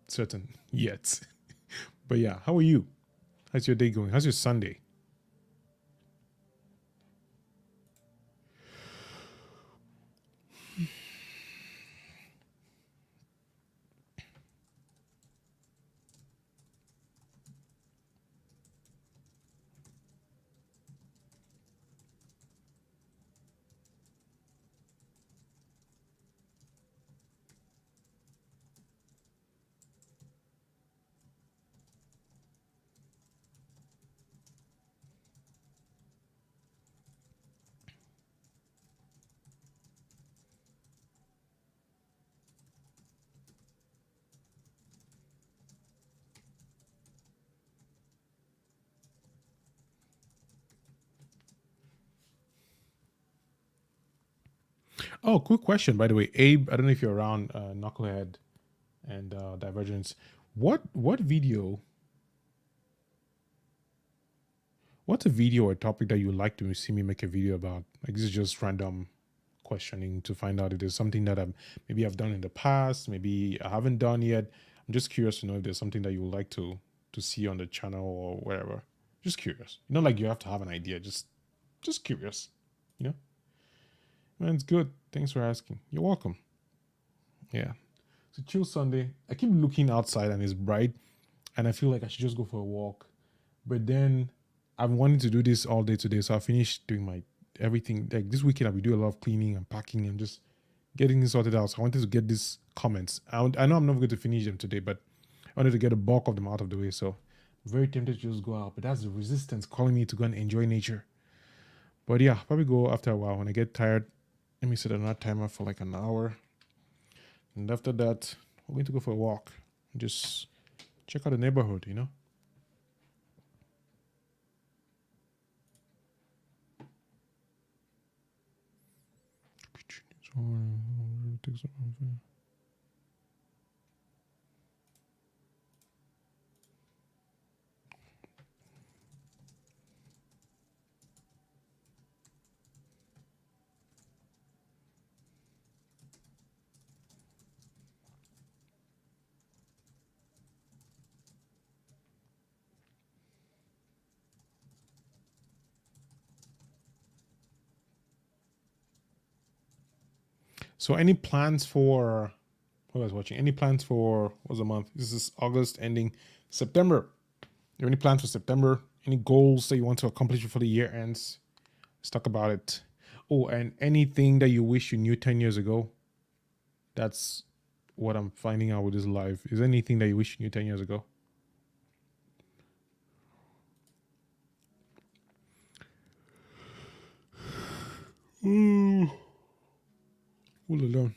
certain yet. But yeah, how are you? How's your day going? How's your Sunday? Oh, quick question, by the way. Abe, I don't know if you're around, Knucklehead and Divergence. What video, what's a video or topic that you would like to see me make a video about? Like, this is just random questioning to find out if there's something that maybe I've done in the past, maybe I haven't done yet. I'm just curious to know if there's something that you would like to see on the channel or wherever. Just curious. Not like you have to have an idea, just curious, you know? It's good. Thanks for asking. You're welcome. Yeah. So chill Sunday. I keep looking outside and it's bright, and I feel like I should just go for a walk. But then I'm wanting to do this all day today, so I finished doing my everything. Like this weekend, I'll be doing a lot of cleaning and packing and just getting this sorted out. So I wanted to get these comments. I know I'm not going to finish them today, but I wanted to get a bulk of them out of the way. So I'm very tempted to just go out, but that's the resistance calling me to go and enjoy nature. But yeah, probably go after a while when I get tired. Let me set another timer for like an hour, and after that, we're going to go for a walk and just check out the neighborhood. So any plans for who was watching? Any plans for what's the month? This is August ending September. Do you have any plans for September? Any goals that you want to accomplish before the year ends? Let's talk about it. Oh, and anything that you wish you knew 10 years ago? That's what I'm finding out with this live. Is there anything that you wish you knew 10 years ago? Ooh. All alone.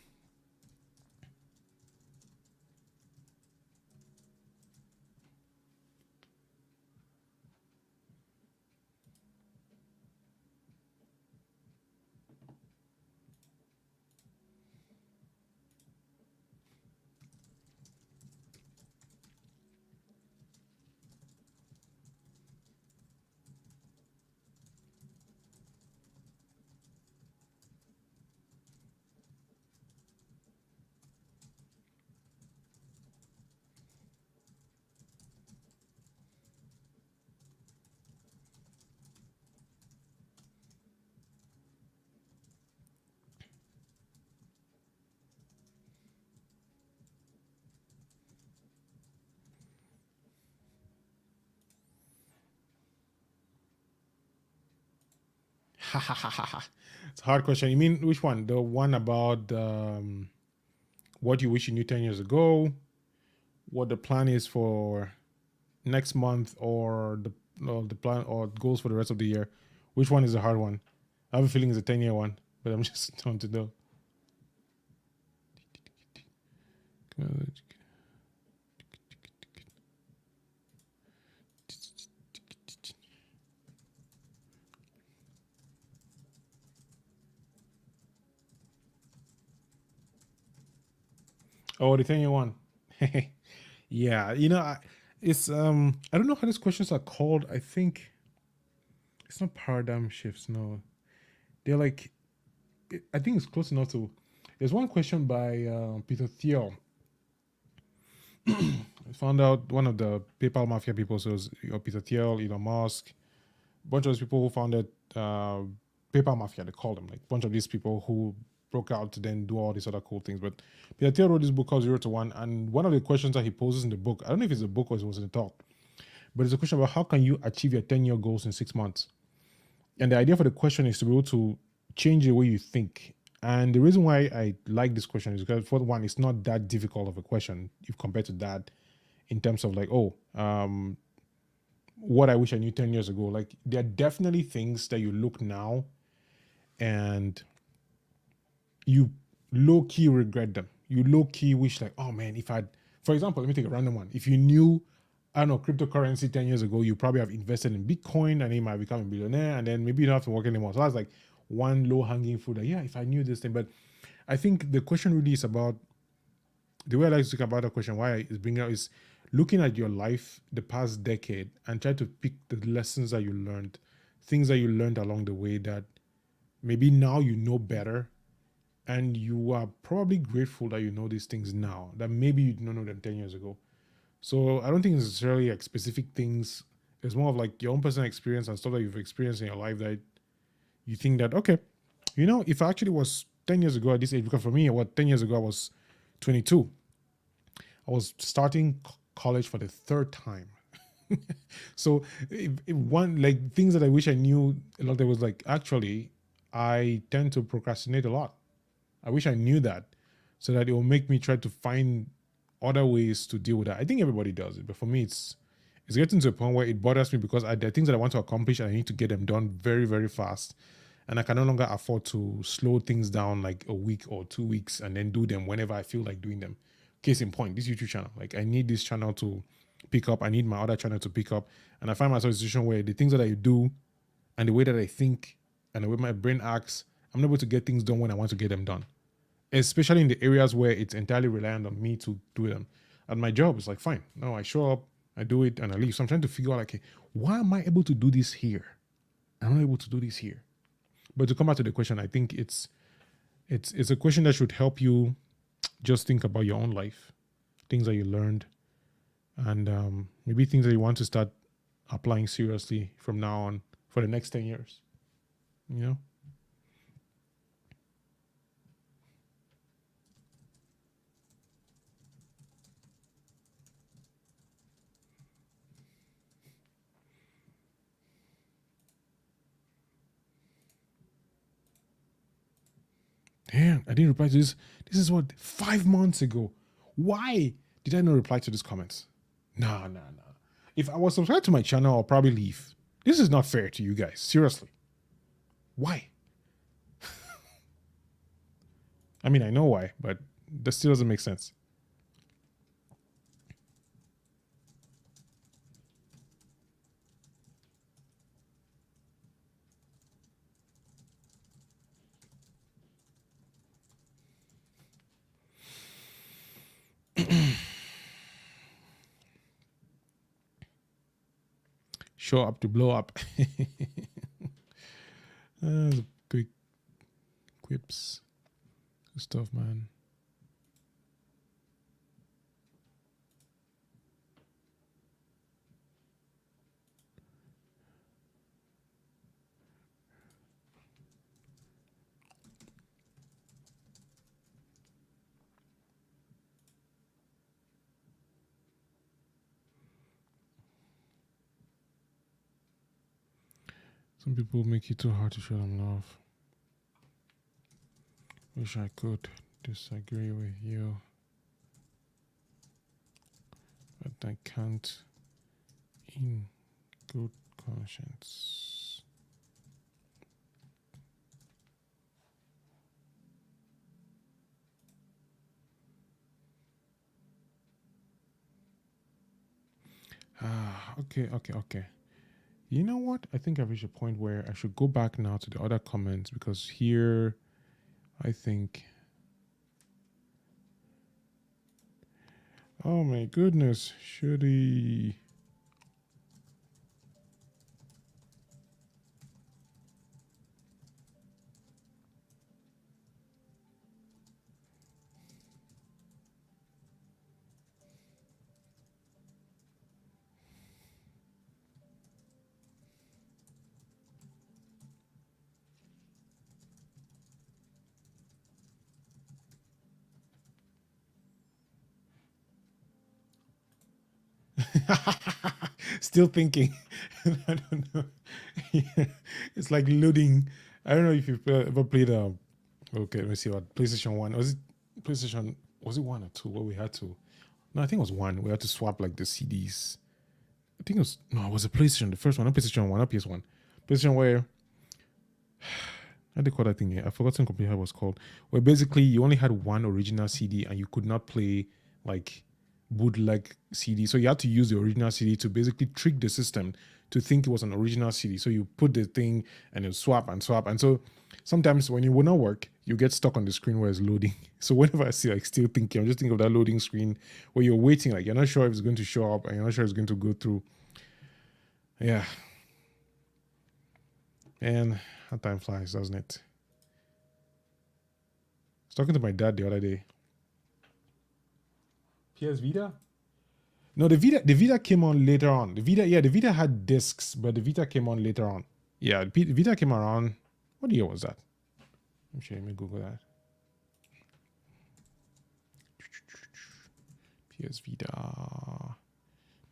It's a hard question. You mean which one? The one about what you wish you knew 10 years ago, what the plan is for next month, or the plan or goals for the rest of the year? Which one is the hard one? I have a feeling it's a 10-year one, but I'm just trying to know. Oh, the 10-year one. Yeah, it's I don't know how these questions are called. I think it's not paradigm shifts. No, they're like I think it's close enough to. There's one question by Peter Thiel. I found out one of the PayPal mafia people. So it was Peter Thiel, Elon Musk, a bunch of those people who founded PayPal mafia. They call them like a bunch of these people who broke out to then do all these other cool things. But Peter Thiel wrote this book called Zero to One, and one of the questions that he poses in the book, I don't know if it's a book or it was in a talk, but it's a question about how can you achieve your 10-year goals in 6 months. And the idea for the question is to be able to change the way you think. And the reason why I like this question is because, for one, it's not that difficult of a question if compared to that, in terms of like, what I wish I knew 10 years ago. Like, there are definitely things that you look now and you low key regret them. You low key wish, like, oh man, if I'd, for example, let me take a random one. If you knew, I don't know, cryptocurrency 10 years ago, you probably have invested in Bitcoin and then you might become a billionaire, and then maybe you don't have to work anymore. So that's like one low hanging fruit. Like, yeah, if I knew this thing. But I think the question really is about the way I like to think about the question, why it's bringing out is looking at your life the past decade and try to pick the lessons that you learned, things that you learned along the way that maybe now you know better, and you are probably grateful that you know these things now that maybe you didn't know them 10 years ago. So I don't think it's necessarily like specific things. It's more of like your own personal experience and stuff that you've experienced in your life that you think that, okay, if I actually was 10 years ago at this age, because for me, 10 years ago, I was 22. I was starting college for the third time. So if one, like, things that I wish I knew a lot, there was like, actually, I tend to procrastinate a lot. I wish I knew that, so that it will make me try to find other ways to deal with that. I think everybody does it, but for me, it's getting to a point where it bothers me because there are things that I want to accomplish and I need to get them done very, very fast. And I can no longer afford to slow things down like a week or 2 weeks and then do them whenever I feel like doing them. Case in point, this YouTube channel. Like, I need this channel to pick up. I need my other channel to pick up. And I find myself in a situation where the things that I do and the way that I think and the way my brain acts, I'm not able to get things done when I want to get them done. Especially in the areas where it's entirely reliant on me to do them. And my job is like, fine. No, I show up, I do it, and I leave. So I'm trying to figure out, like, hey, why am I able to do this here? I'm not able to do this here. But to come back to the question, I think it's a question that should help you just think about your own life, things that you learned, and maybe things that you want to start applying seriously from now on for the next 10 years. Damn, I didn't reply to this. This is what, 5 months ago. Why did I not reply to these comments? Nah. If I was subscribed to my channel, I'll probably leave. This is not fair to you guys. Seriously. Why? I mean, I know why, but that still doesn't make sense. Show up to blow up. Quick quips. Good stuff, man. Some people make it too hard to show them love. Wish I could disagree with you, but I can't in good conscience. Okay. You know what? I think I've reached a point where I should go back now to the other comments, because here, I think... Oh my goodness, should he... Still thinking. I don't know. It's like loading. I don't know if you've ever played okay, let me see what PlayStation 1. Was it 1 or 2 where we had to... No, I think it was 1. We had to swap like the CDs. I think it was a PlayStation, the first one, not PlayStation 1, not PS1. PlayStation where... How do they call that thing here? I've forgotten completely how it was called. Where basically you only had one original CD and you could not play like bootleg CD. So you had to use the original CD to basically trick the system to think it was an original CD. So you put the thing and you swap. And so sometimes when it will not work, you get stuck on the screen where it's loading. So whenever I see like still thinking, I'm just thinking of that loading screen where you're waiting, like you're not sure if it's going to show up and you're not sure it's going to go through. Yeah. And how time flies, doesn't it? I was talking to my dad the other day. PS Vita? No, the Vita came on later on. The Vita had discs, but the Vita came on later on. Yeah, the Vita came around. What year was that? Let me Google that. PS Vita.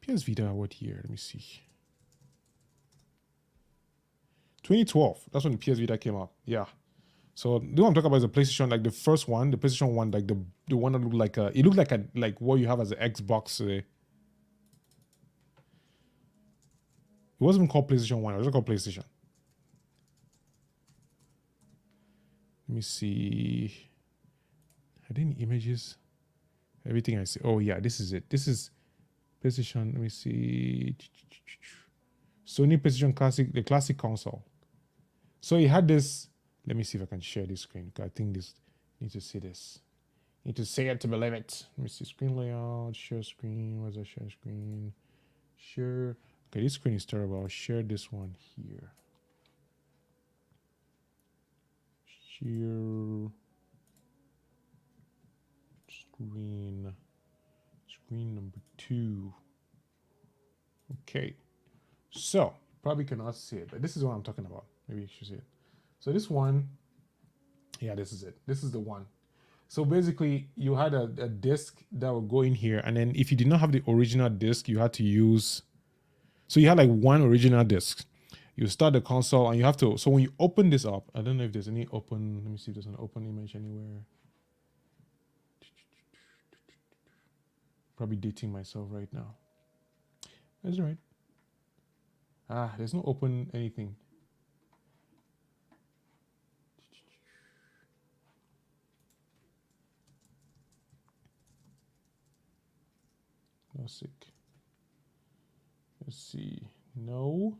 PS Vita, what year? Let me see. 2012. That's when the PS Vita came out. Yeah. So the one I'm talking about is the PlayStation, like the first one, the PlayStation one, like the one that looked like it looked like what you have as an Xbox. It wasn't even called PlayStation One. It was just called PlayStation. Let me see. Are there any images? Everything I see. Oh yeah, this is it. This is PlayStation. Let me see. Sony PlayStation Classic, the classic console. So it had this. Let me see if I can share this screen. I think this need to see this. Need to see it to believe it. Let me see screen layout, share screen. Where's that share screen? Share. Okay, this screen is terrible. I'll share this one here. Share screen. Screen number 2. Okay. So probably cannot see it, but this is what I'm talking about. Maybe you should see it. So this one, yeah, this is it. This is the one. So basically, you had a disc that would go in here, and then if you did not have the original disc, you had to use. So you had like one original disc. You start the console, and you have to. So when you open this up, I don't know if there's any open. Let me see if there's an open image anywhere. Probably dating myself right now. That's right. There's no open anything. Classic. Let's see. No.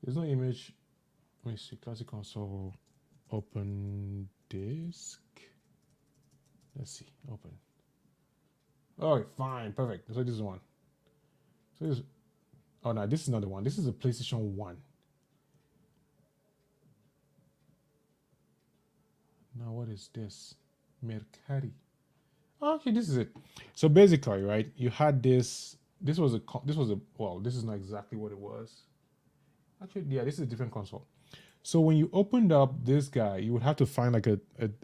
There's no image. Let me see. Classic console. Open disk. Let's see. Open. Oh, fine. Perfect. So this is one. So this. Oh no, this is not the one. This is a PlayStation 1. Now what is this? Mercari. Oh, okay, this is it. So basically, right? You had this. This was a. Well, this is not exactly what it was. Actually, yeah, this is a different console. So when you opened up this guy, you would have to find like a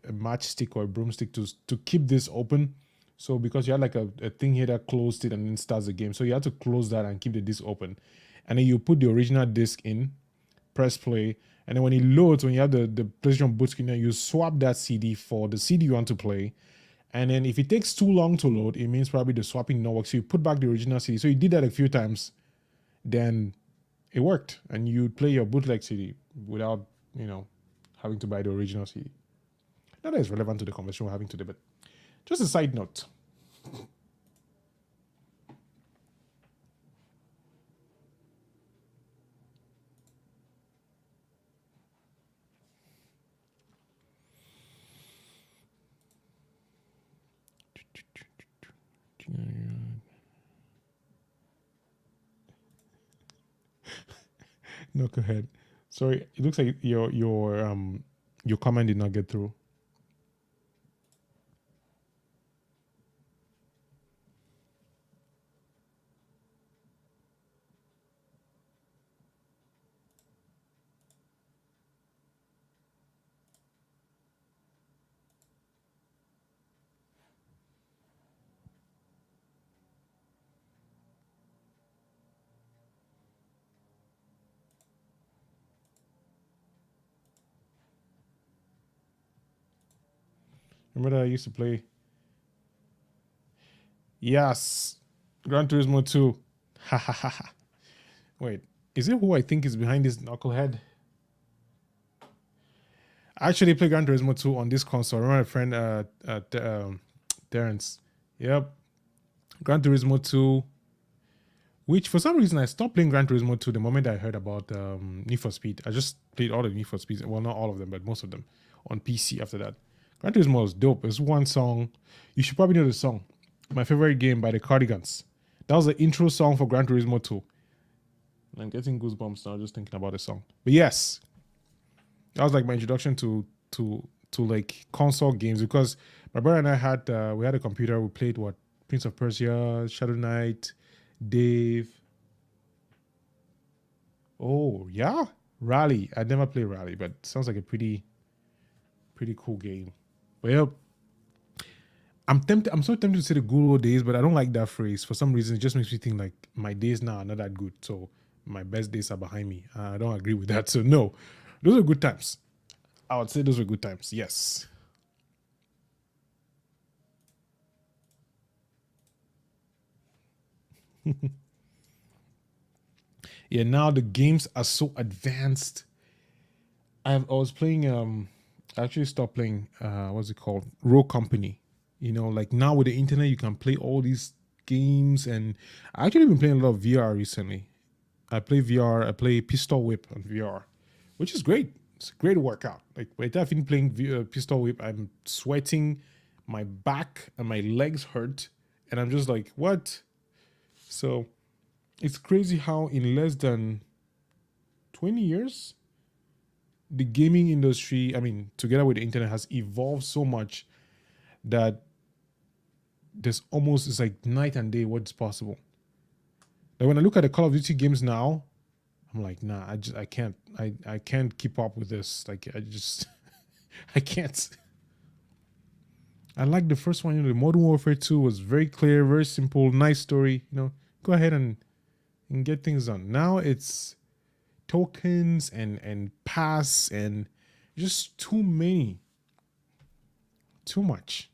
matchstick or a broomstick to keep this open. So because you had like a thing here that closed it and then starts the game. So you had to close that and keep the disc open. And then you put the original disc in, press play. And then when it loads, when you have the PlayStation boot screen, you swap that CD for the CD you want to play. And then if it takes too long to load, it means probably the swapping no works. So you put back the original CD. So you did that a few times. Then it worked, and you play your bootleg CD without, having to buy the original CD. Not that it's relevant to the conversation we're having today, but just a side note. No, go ahead. Sorry, it looks like your comment did not get through. Remember that I used to play? Yes, Gran Turismo 2. Ha ha ha ha. Wait, is it who I think is behind this knucklehead? I actually played Gran Turismo 2 on this console. I remember my friend Terrence. Yep. Gran Turismo 2. Which for some reason I stopped playing Gran Turismo 2 the moment I heard about Need for Speed. I just played all the Need for Speed. Well, not all of them, but most of them on PC after that. Gran Turismo was dope. It's one song. You should probably know the song. My favorite game by the Cardigans. That was the intro song for Gran Turismo 2. I'm getting goosebumps now just thinking about the song. But yes, That was like my introduction to like console games, because my brother and I had we had a computer. We played what, Prince of Persia, Shadow Knight, Dave. Oh yeah, Rally. I never played Rally, but sounds like a pretty cool game. But yeah, I'm tempted. I'm so tempted to say the good old days, but I don't like that phrase for some reason. It just makes me think like my days now are not that good. So my best days are behind me. I don't agree with that. So no, those are good times. I would say those were good times. Yes. Yeah. Now the games are so advanced. I was playing. I actually stopped playing. What's it called? Row Company. You know, like now with the internet, you can play all these games, and I actually been playing a lot of VR recently. I play VR. I play Pistol Whip on VR, which is great. It's a great workout. Like by the time I've been playing Pistol Whip, I'm sweating, my back and my legs hurt, and I'm just like, what? So it's crazy how in less than 20 years, the gaming industry, I mean, together with the internet, has evolved so much that there's almost, it's like night and day what's possible. Like when I look at the Call of Duty games now, I'm like, nah, I can't, I can't keep up with this. Like I just, I can't. I like the first one. You know, the Modern Warfare 2 was very clear, very simple, nice story. You know, go ahead and get things done. Now it's tokens and pass and just too many, too much.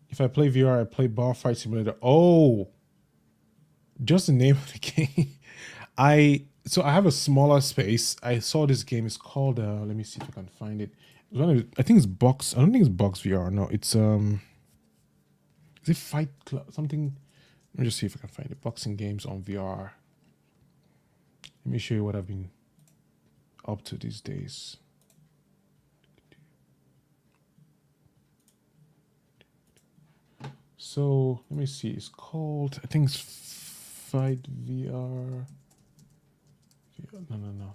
If I play VR, I play Bar Fight Simulator. Oh, just the name of the game. I have a smaller space. I saw this game. It's called. Let me see if I can find it. I think it's Box. I don't think it's Box VR. No, it's Is it Fight Club something? Let me just see if I can find it. Boxing games on VR. Let me show you what I've been up to these days. So let me see. It's called. I think it's Fight VR. No, no, no.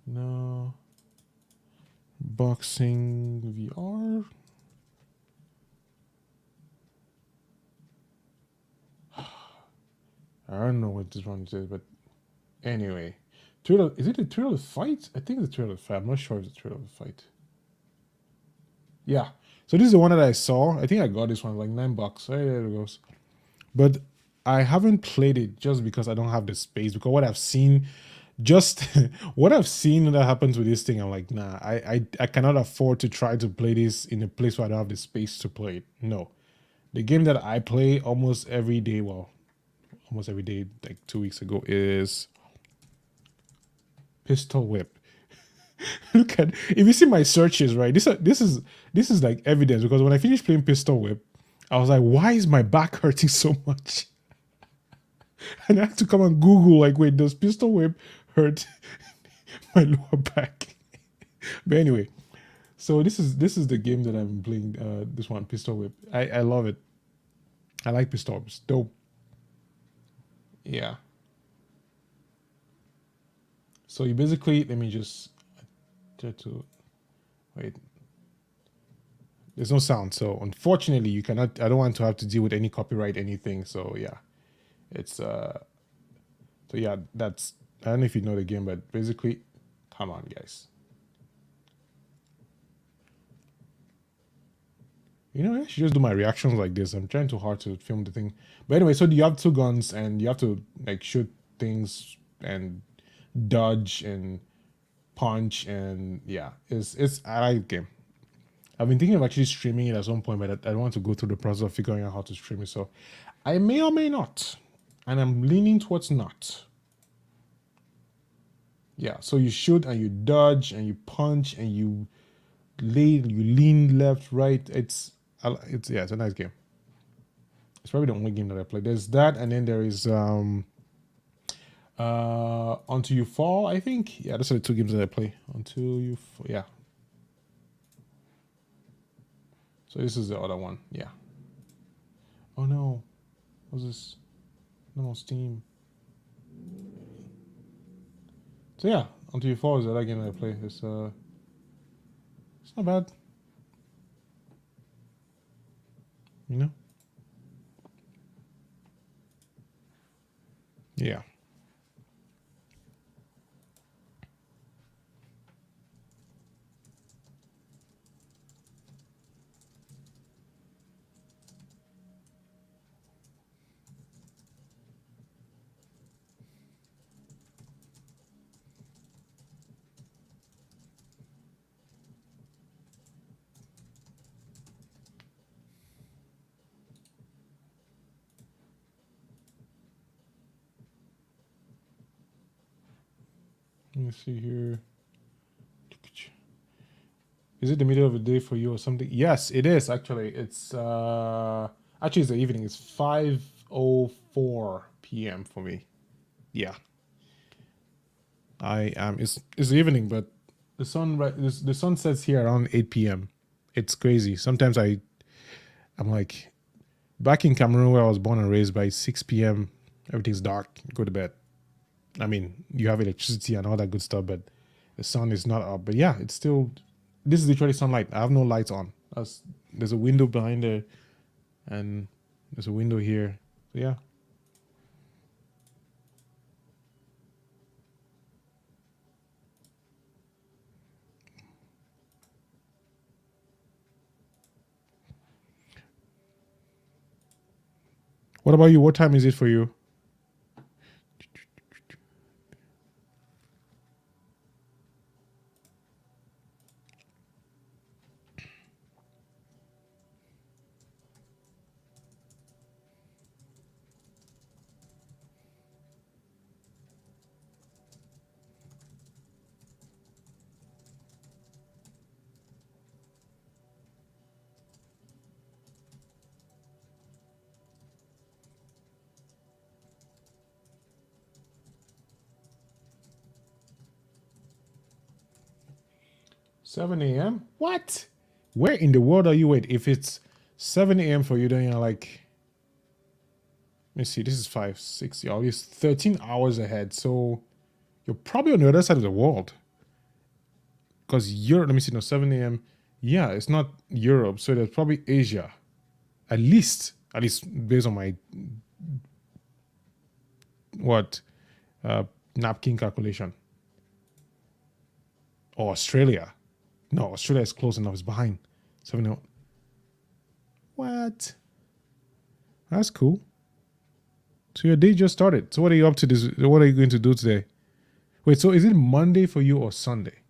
No. Boxing VR. I don't know what this one is, but anyway. Is it a Thrill of Fight? I think it's a Thrill of Fight. I'm not sure if it's a Thrill of Fight. Yeah. So this is the one that I saw. I think I got this one like $9. Hey, there it goes. But I haven't played it just because I don't have the space. Because what I've seen, just what I've seen that happens with this thing, I'm like, nah, I cannot afford to try to play this in a place where I don't have the space to play it. No. The game that I play almost every day, well, almost every day, like 2 weeks ago, is Pistol Whip. Look at, if you see my searches, right? This is like evidence, because when I finished playing Pistol Whip, I was like, why is my back hurting so much? And I had to come and Google, like, wait, does Pistol Whip hurt my lower back? But anyway, so this is the game that I'm playing. This one, Pistol Whip. I love it. I like Pistol Whip. It's dope. Yeah. So you basically, let me just try to wait. There's no sound, so unfortunately, you cannot. I don't want to have to deal with any copyright, anything. So yeah, it's So yeah, that's. I don't know if you know the game, but basically, come on, guys. You know, I should just do my reactions like this. I'm trying too hard to film the thing. But anyway, so you have two guns and you have to like shoot things and dodge and punch, and yeah, it's I like the game. I've been thinking of actually streaming it at some point, but I don't want to go through the process of figuring out how to stream it. So I may or may not. And I'm leaning towards not. Yeah, so you shoot and you dodge and you punch and you lean left, right. It's a nice game. It's probably the only game that I play. There's that, and then there is Until You Fall, I think. Yeah, those are the two games that I play. Until You Fall, yeah. So this is the other one, yeah. Oh no, what's this? No, Steam. So yeah, Until You Fall is the other game that I play. It's not bad. You know? Yeah. Let me see here. Is it the middle of the day for you or something? Yes, it is actually. It's the evening. It's 5:04 p.m. for me. Yeah. I am it's the evening, but the sun sets here around 8 p.m. It's crazy. Sometimes I'm like back in Cameroon where I was born and raised by 6 p.m. everything's dark. Go to bed. I mean, you have electricity and all that good stuff, but the sun is not up. But yeah, it's still this is literally sunlight. I have no lights on. There's a window behind there and there's a window here. So yeah. What about you? What time is it for you? Seven a.m. What? Where in the world are you? Wait, if it's 7 a.m. for you, then you're like, let me see, this is 5, 6, yeah, it's 13 hours ahead. So you're probably on the other side of the world. Because Europe, let me see, no, 7 a.m. Yeah, it's not Europe, so there's probably Asia. At least based on my what napkin calculation. Or Australia. No, Australia is close enough, it's behind. 7 a.m. What? That's cool. So your day just started. So what are you up to this? What are you going to do today? Wait, so is it Monday for you or Sunday?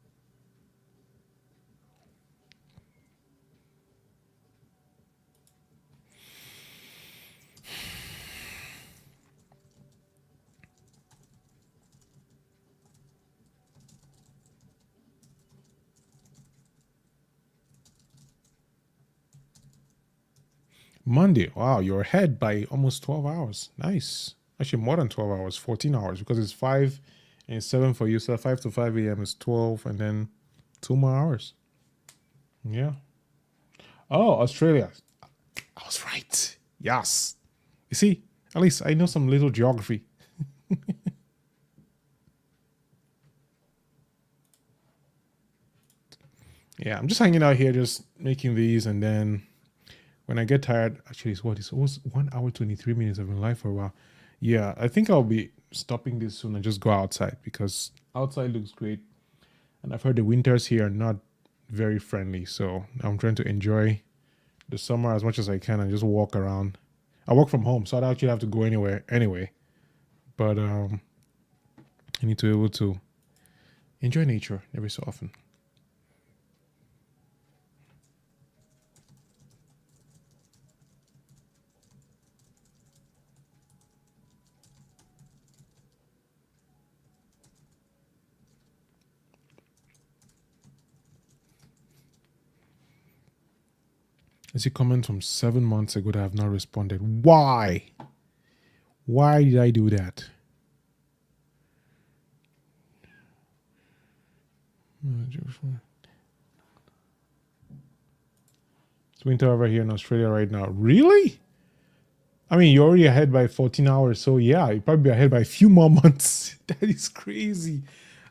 Monday. Wow, you're ahead by almost 12 hours. Nice. Actually, more than 12 hours, 14 hours because it's 5 and 7 for you. So 5 to 5 a.m. is 12 and then 2 more hours. Yeah. Oh, Australia. I was right. Yes. You see, at least I know some little geography. Yeah, I'm just hanging out here, just making these, and then when I get tired, actually, it's almost 1 hour 23 minutes. I've been live for a while. Yeah, I think I'll be stopping this soon and just go outside because outside looks great, and I've heard the winters here are not very friendly. So I'm trying to enjoy the summer as much as I can and just walk around. I work from home, so I don't actually have to go anywhere anyway. But I need to be able to enjoy nature every so often. I see comments from 7 months ago that I have not responded. Why? Why did I do that? It's winter over here in Australia right now. Really? I mean, you're already ahead by 14 hours. So yeah, you'll probably be ahead by a few more months. That is crazy.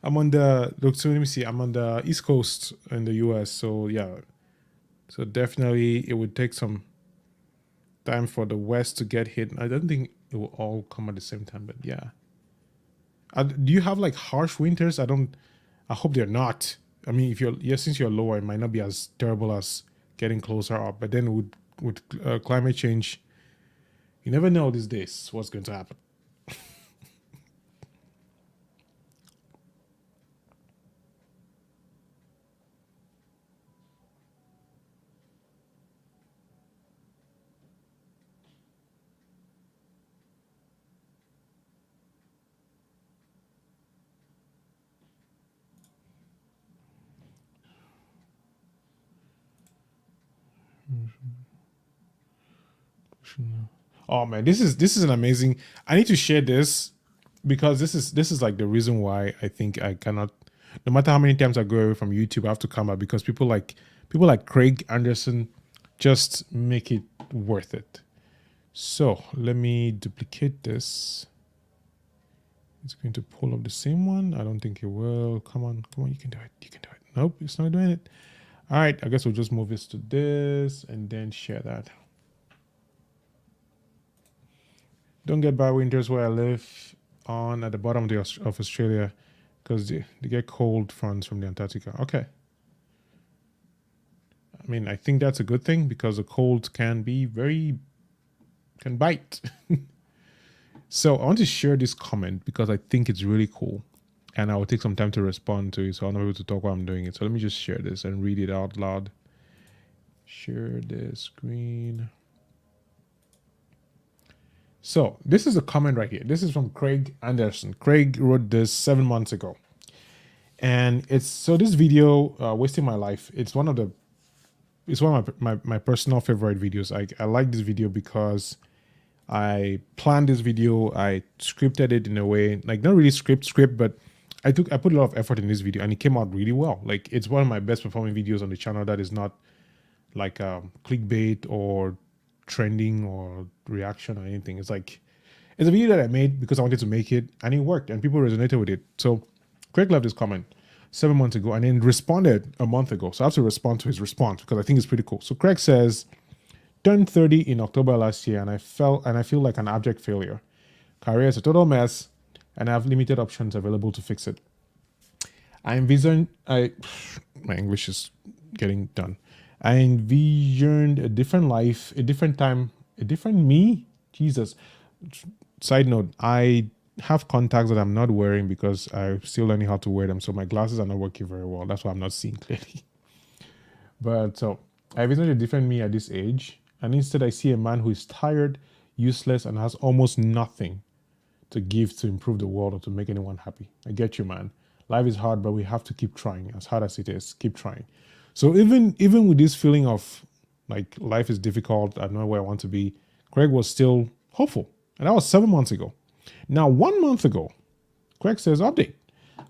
I'm on the, look, so let me see. I'm on the East Coast in the US. So yeah. So definitely it would take some time for the West to get hit. I don't think it will all come at the same time, but yeah. Do you have like harsh winters? I hope they're not. I mean, if you're, yeah, since you're lower, it might not be as terrible as getting closer up. But then with climate change, you never know these days what's going to happen. Oh man, this is an amazing. I need to share this because this is like the reason why I think I cannot. No matter how many times I go away from YouTube, I have to come back because people like Craig Anderson just make it worth it. So let me duplicate this. It's going to pull up the same one. I don't think it will. Come on, you can do it. You can do it. Nope, it's not doing it. All right, I guess we'll just move this to this and then share that. Don't get bad winters where I live on at the bottom of Australia because they get cold fronts from the Antarctica. Okay. I mean, I think that's a good thing because the cold can bite. So I want to share this comment because I think it's really cool and I will take some time to respond to it so I'm able to talk while I'm doing it. So let me just share this and read it out loud. Share the screen. So this is a comment right here. This is from Craig Anderson. Craig wrote this 7 months ago. And it's, so this video, Wasting My Life, it's one of my personal favorite videos. I like this video because I planned this video. I scripted it in a way, like not really script, but I put a lot of effort in this video and it came out really well. Like it's one of my best performing videos on the channel that is not like clickbait or trending or reaction or anything. It's like, it's a video that I made because I wanted to make it and it worked and people resonated with it. So Craig left this comment 7 months ago and then responded a month ago. So I have to respond to his response because I think it's pretty cool. So Craig says, turned 30 in October last year and I feel like an abject failure. Career is a total mess and I have limited options available to fix it. My English is getting done. I envisioned a different life, a different time, a different me. Jesus. Side note, I have contacts that I'm not wearing because I'm still learning how to wear them. So my glasses are not working very well. That's why I'm not seeing clearly. But so I envisioned a different me at this age. And instead I see a man who is tired, useless, and has almost nothing to give to improve the world or to make anyone happy. I get you, man. Life is hard, but we have to keep trying. As hard as it is, keep trying. So even with this feeling of like life is difficult, I don't know where I want to be, Craig was still hopeful. And that was 7 months ago. Now, 1 month ago, Craig says, update.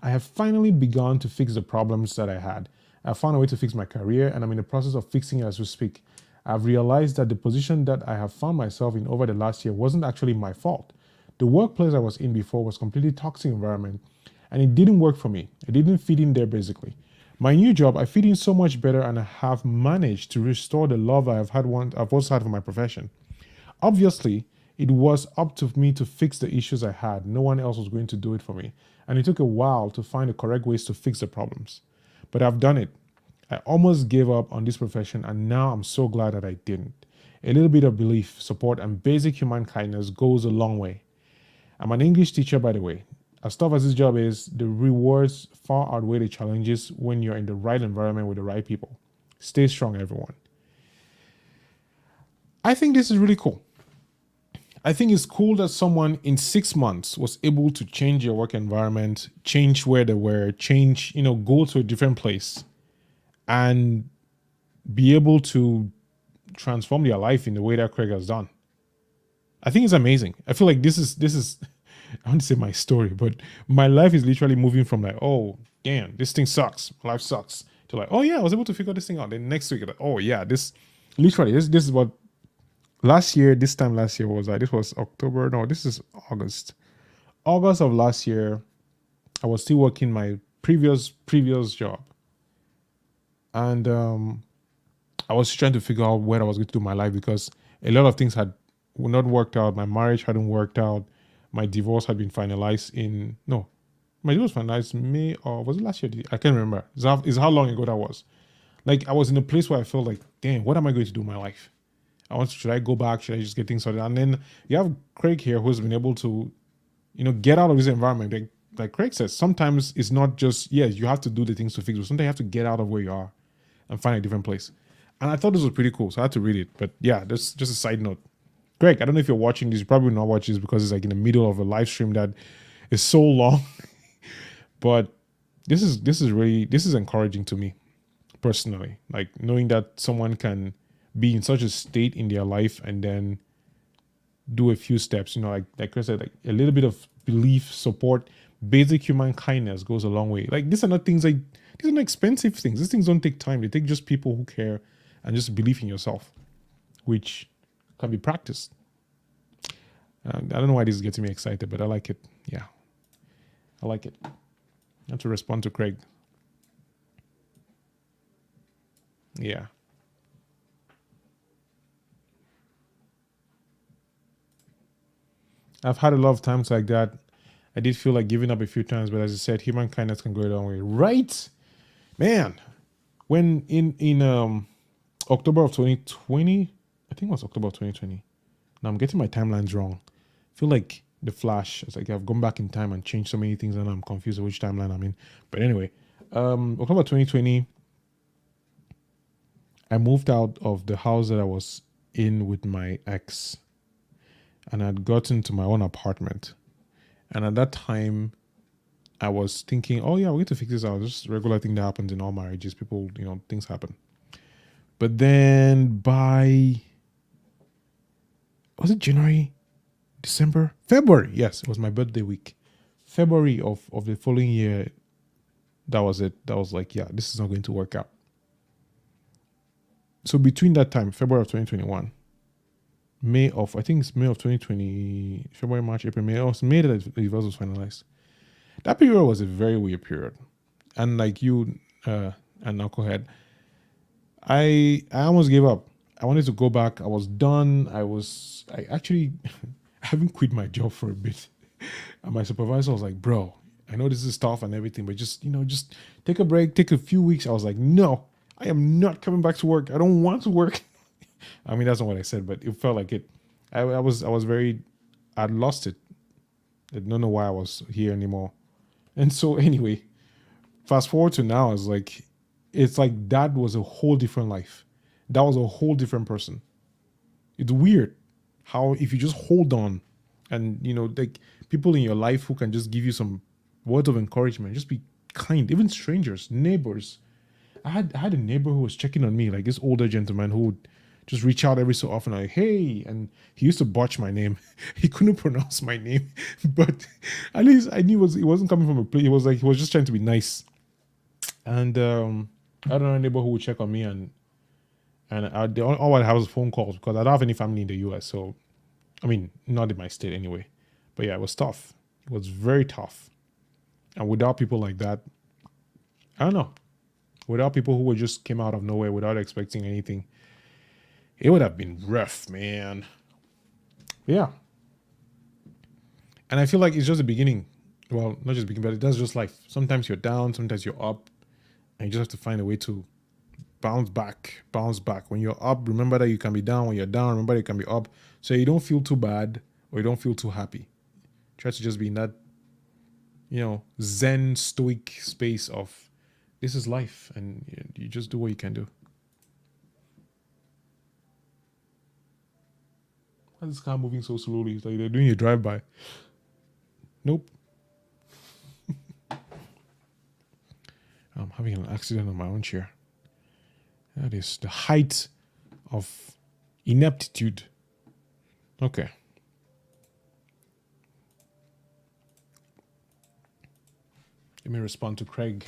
I have finally begun to fix the problems that I had. I found a way to fix my career and I'm in the process of fixing it as we speak. I've realized that the position that I have found myself in over the last year wasn't actually my fault. The workplace I was in before was a completely toxic environment and it didn't work for me. I didn't fit in there basically. My new job, I fit in so much better and I have managed to restore the love I've always had for my profession. Obviously, it was up to me to fix the issues I had. No one else was going to do it for me. And it took a while to find the correct ways to fix the problems. But I've done it. I almost gave up on this profession and now I'm so glad that I didn't. A little bit of belief, support, and basic human kindness goes a long way. I'm an English teacher, by the way. As tough as this job is, the rewards far outweigh the challenges when you're in the right environment with the right people. Stay strong, everyone. I think this is really cool. I think it's cool that someone in 6 months was able to change your work environment, change where they were, go to a different place and be able to transform their life in the way that Craig has done. I think it's amazing. I feel like this is I want to say my story, but my life is literally moving from like, oh damn, this thing sucks, life sucks, to like, oh yeah, I was able to figure this thing out. Then next week, like, oh yeah, this is what last year, this time last year was like, this was October. No, this is August. August of last year, I was still working my previous job. And I was trying to figure out where I was going to do my life because a lot of things had not worked out. My marriage hadn't worked out. My divorce had been finalized my divorce finalized May, or was it last year? I can't remember. It's how long ago that was. Like I was in a place where I felt like, damn, what am I going to do in my life? Should I go back? Should I just get things sorted? And then you have Craig here who's been able to, get out of this environment. Like Craig says, sometimes it's not just, yes, you have to do the things to fix it. Sometimes you have to get out of where you are and find a different place. And I thought this was pretty cool, so I had to read it. But yeah, that's just a side note. Greg, I don't know if you're watching this. You probably not watch this because it's like in the middle of a live stream that is so long. But this is encouraging to me personally. Like knowing that someone can be in such a state in their life and then do a few steps. Like Chris said, like a little bit of belief, support, basic human kindness goes a long way. Like these are not expensive things. These things don't take time. They take just people who care and just believe in yourself, which can be practiced. I don't know why this is getting me excited, but I like it. Yeah, I like it. I have to respond to Craig. Yeah. I've had a lot of times like that. I did feel like giving up a few times, but as I said, human kindness can go a long way. Right? Man, when in October of 2020, I think it was October of 2020. Now I'm getting my timelines wrong. I feel like the Flash. It's like I've gone back in time and changed so many things and I'm confused with which timeline I'm in. But anyway, October 2020, I moved out of the house that I was in with my ex. And I'd gotten to my own apartment. And at that time, I was thinking, oh yeah, we're going to fix this out. Just a regular thing that happens in all marriages. People, things happen. But then was it January, December, February? Yes, it was my birthday week. February of the following year, that was it. That was like, yeah, this is not going to work out. So between that time, February of 2021, May of 2020, February, March, April, May. It was May that the divorce was finalized. That period was a very weird period. And like you and Knucklehead, I almost gave up. I wanted to go back. I was done. I actually haven't quit my job for a bit. And my supervisor was like, bro, I know this is tough and everything, but just take a break, take a few weeks. I was like, no, I am not coming back to work. I don't want to work. I mean, that's not what I said, but it felt like it. I'd lost it. I don't know why I was here anymore. And so anyway, fast forward to now, it's like that was a whole different life. That was a whole different person. It's weird how if you just hold on and, like people in your life who can just give you some words of encouragement, just be kind, even strangers, neighbors. I had a neighbor who was checking on me, like this older gentleman who would just reach out every so often, like, hey, and he used to botch my name. He couldn't pronounce my name, but at least I knew it wasn't coming from a place. It was like he was just trying to be nice. And I don't know a neighbor who would check on me, and all I have was phone calls because I don't have any family in the US. So, I mean, not in my state anyway. But yeah, it was tough. It was very tough. And without people like that, I don't know. Without people who just came out of nowhere without expecting anything, it would have been rough, man. Yeah. And I feel like it's just the beginning. Well, not just the beginning, but that's just life. Sometimes you're down, sometimes you're up, and you just have to find a way to bounce back. When you're up, remember that you can be down. When you're down, remember you can be up. So you don't feel too bad or you don't feel too happy. Try to just be in that, Zen stoic space of this is life, and you just do what you can do. Why is this car moving so slowly? It's like they're doing a drive-by. Nope. I'm having an accident on my own chair. That is the height of Ineptitude. Okay. Let me respond to Craig.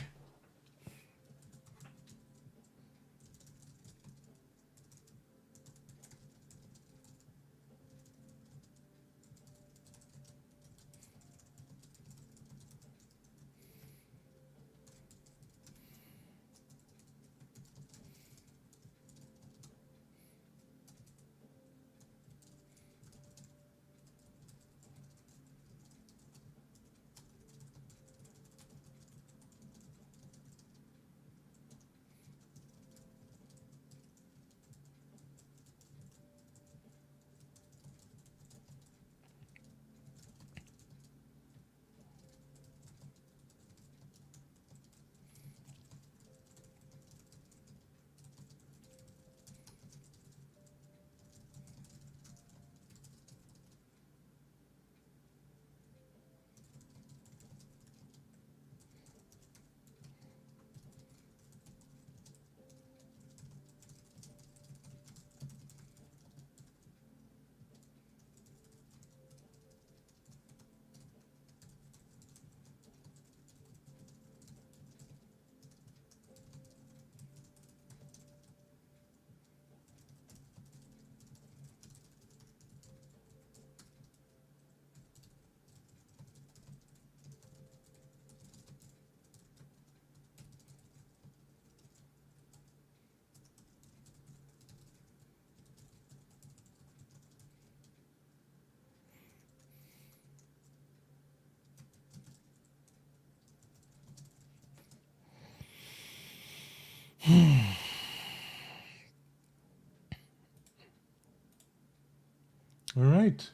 All right.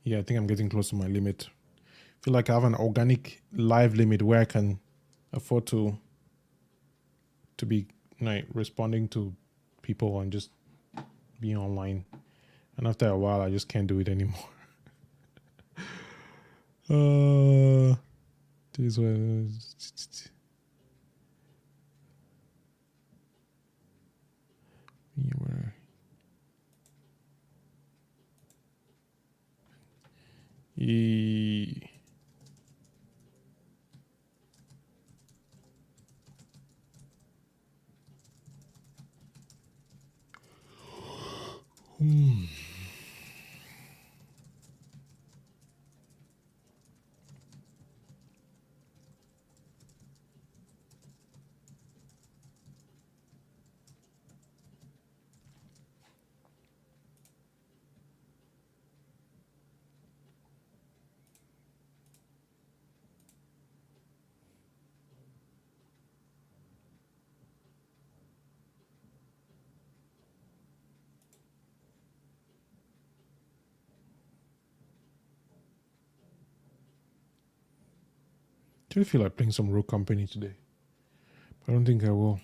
Yeah, I think I'm getting close to my limit. I feel like I have an organic live limit where I can afford to be like responding to people and just being online. And after a while, I just can't do it anymore. This was. E- I feel like playing some Rogue Company today. But I don't think I will.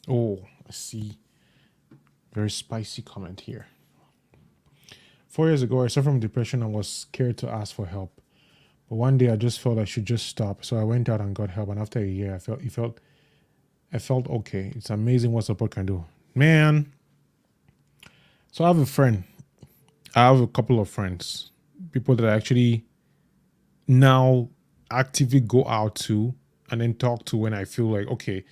Oh, I see. Very spicy comment here. 4 years ago, I suffered from depression and was scared to ask for help. But one day, I just felt I should just stop. So I went out and got help. And after a year, I felt okay. It's amazing what support can do, man. So I have a friend. I have a couple of friends, people that I actually now actively go out to and then talk to when I feel like, okay,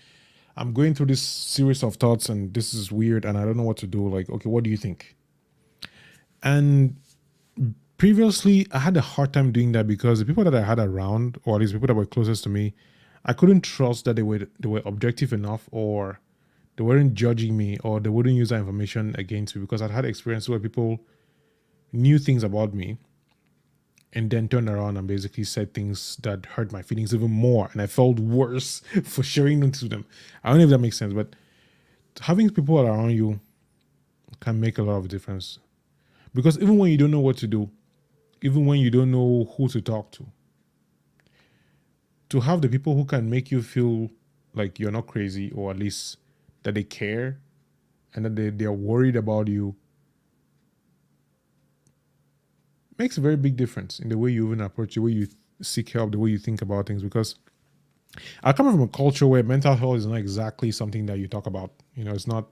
I'm going through this series of thoughts and this is weird and I don't know what to do. Like, okay, what do you think? And previously I had a hard time doing that because the people that I had around, or at least people that were closest to me, I couldn't trust that they were objective enough, or they weren't judging me, or they wouldn't use that information against me, because I'd had experiences where people knew things about me and then turned around and basically said things that hurt my feelings even more, and I felt worse for sharing them to them. I don't know if that makes sense, but having people around you can make a lot of difference, because even when you don't know what to do, even when you don't know who to talk to have the people who can make you feel like you're not crazy, or at least that they care and that they're worried about you, makes a very big difference in the way you even approach, the way you seek help, the way you think about things. Because I come from a culture where mental health is not exactly something that you talk about. It's not,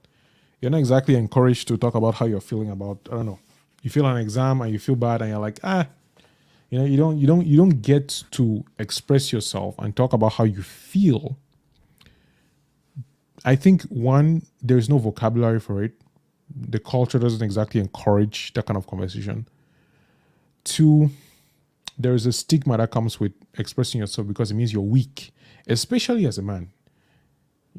you're not exactly encouraged to talk about how you're feeling about, I don't know, you feel an exam and you feel bad and you're like, you don't get to express yourself and talk about how you feel. I think, one, there's no vocabulary for it. The culture doesn't exactly encourage that kind of conversation. Two, there is a stigma that comes with expressing yourself because it means you're weak, especially as a man.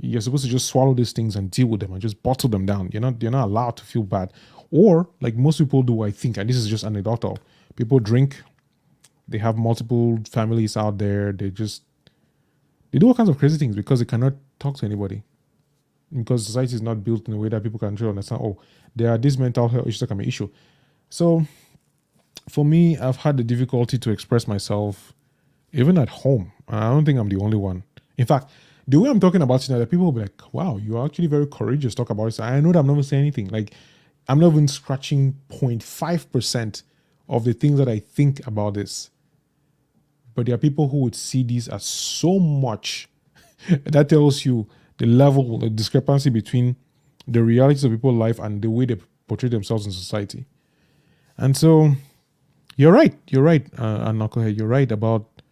You're supposed to just swallow these things and deal with them and just bottle them down. You're not allowed to feel bad. Or, like most people do, I think, and this is just anecdotal, people drink, they have multiple families out there, they do all kinds of crazy things because they cannot talk to anybody. Because society is not built in a way that people can truly understand, oh, there are these mental health issues that can be an issue. So for me, I've had the difficulty to express myself even at home. I don't think I'm the only one. In fact, the way I'm talking about it now, the people will be like, wow, you're actually very courageous to talk about it. I know that I'm not even saying anything. Like, I'm not even scratching 0.5% of the things that I think about this. But there are people who would see this as so much. That tells you the level, the discrepancy between the realities of people's life and the way they portray themselves in society. And so, you're right, Knucklehead, you're right about,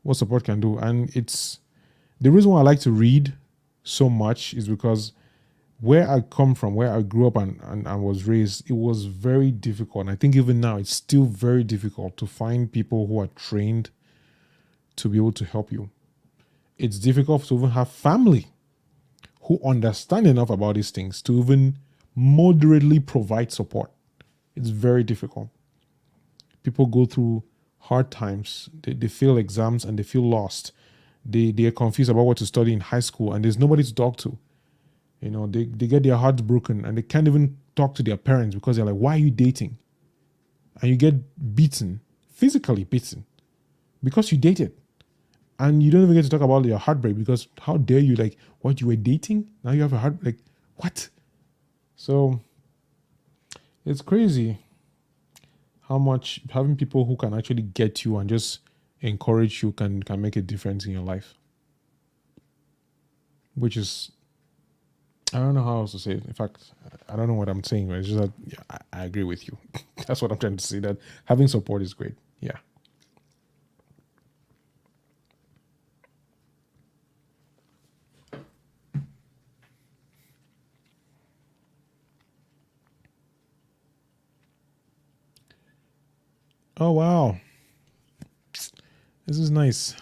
what support can do. And it's the reason why I like to read so much is because where I come from, where I grew up and was raised, it was very difficult. And I think even now it's still very difficult to find people who are trained to be able to help you. It's difficult to even have family who understand enough about these things to even moderately provide support. It's very difficult. People go through hard times. They fail exams and they feel lost. They are confused about what to study in high school and there's nobody to talk to. They get their hearts broken and they can't even talk to their parents because they're like, why are you dating? And you get beaten, physically beaten, because you dated. And you don't even get to talk about your heartbreak because how dare you, like, what, you were dating? Now you have a heart, like, what? So it's crazy how much having people who can actually get you and just encourage you can make a difference in your life. Which is, I don't know how else to say it. In fact, I don't know what I'm saying, but it's just that, yeah, I agree with you. That's what I'm trying to say, that having support is great. Yeah. Oh, wow. This is nice.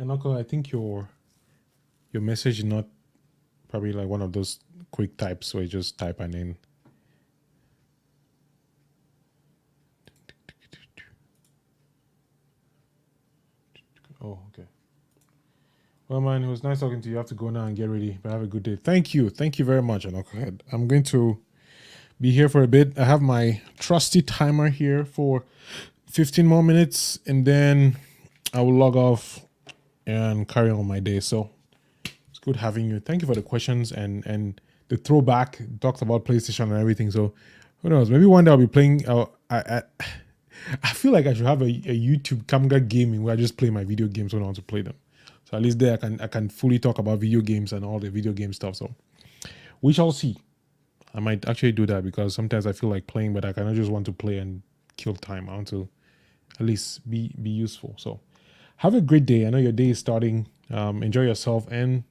And Uncle, I think your message is not probably like one of those quick types where you just type and then. Oh, okay. Well, man, it was nice talking to you. I have to go now and get ready, but have a good day. Thank you. Thank you very much, Knucklehead. I'm going to be here for a bit. I have my trusty timer here for 15 more minutes, and then I will log off and carry on my day. So it's good having you. Thank you for the questions and the throwback. Talked about PlayStation and everything. So who knows? Maybe one day I'll be playing. I feel like I should have a YouTube Kamga gaming where I just play my video games when I want to play them. So at least there I can fully talk about video games and all the video game stuff. So we shall see. I might actually do that because sometimes I feel like playing, but I kind of just want to play and kill time. I want to at least be useful. So have a great day. I know your day is starting. Enjoy yourself and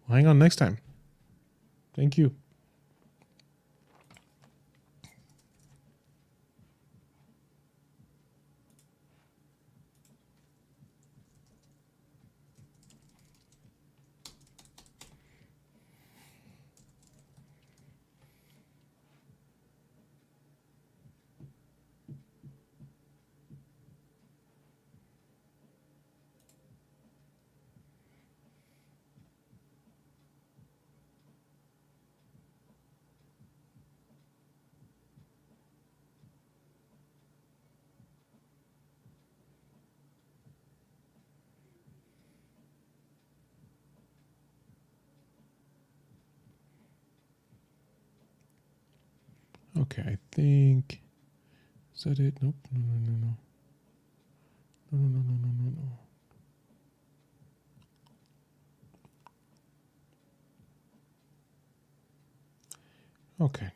hang on next time. Thank you. Okay, I think is that it? Nope. No. Okay.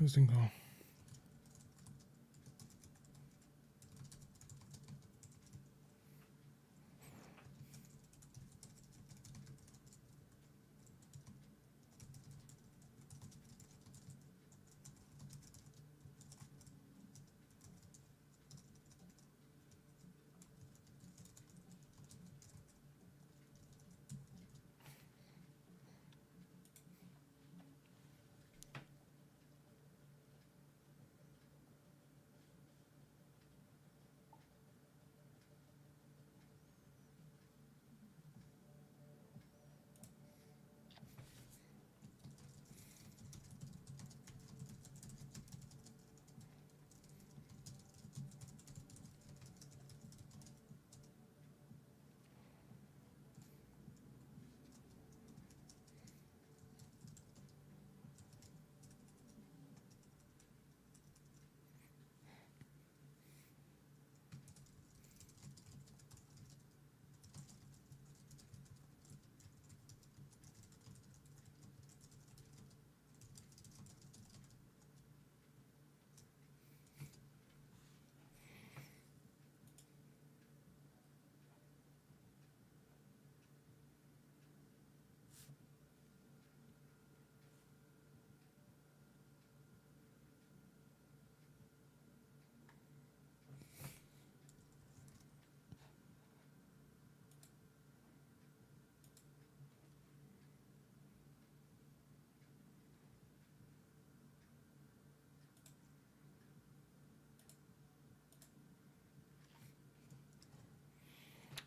How's it go?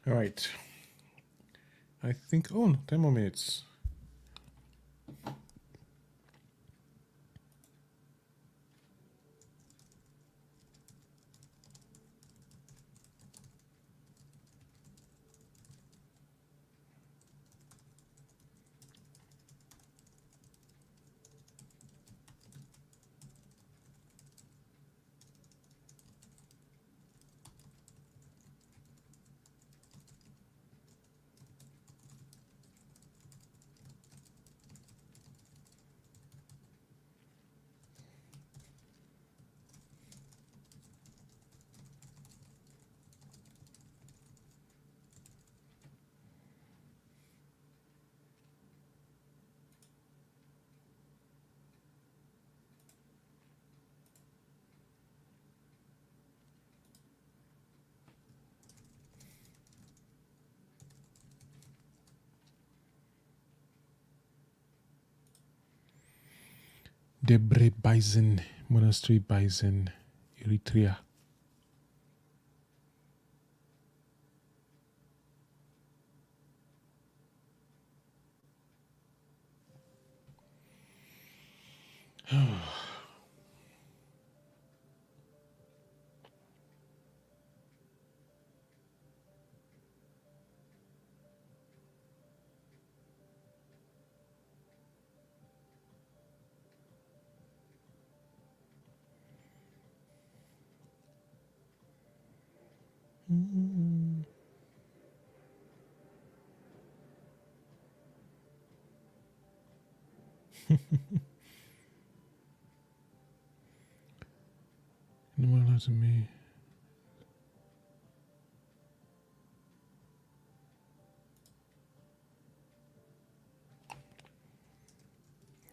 All right. I think, oh, no, 10 more minutes. Debre Bison, Monastery Bison, Eritrea. No one lies to me.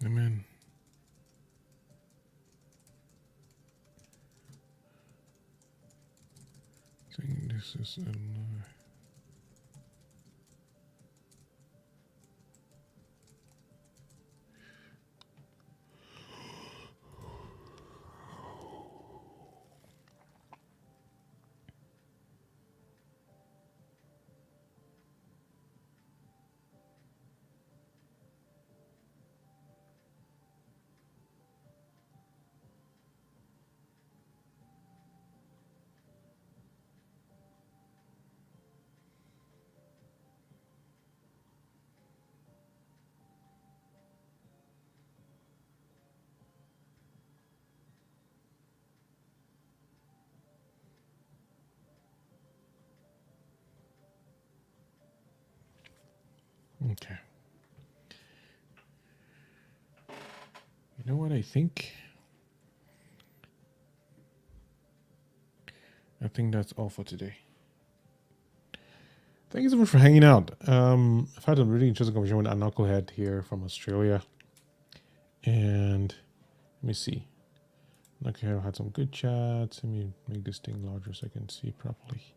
Amen. I think this is a lie. Okay. You know what I think? I think that's all for today. Thank you so much for hanging out. I've had a really interesting conversation with a knucklehead here from Australia. And let me see. Knucklehead had some good chats. Let me make this thing larger so I can see properly.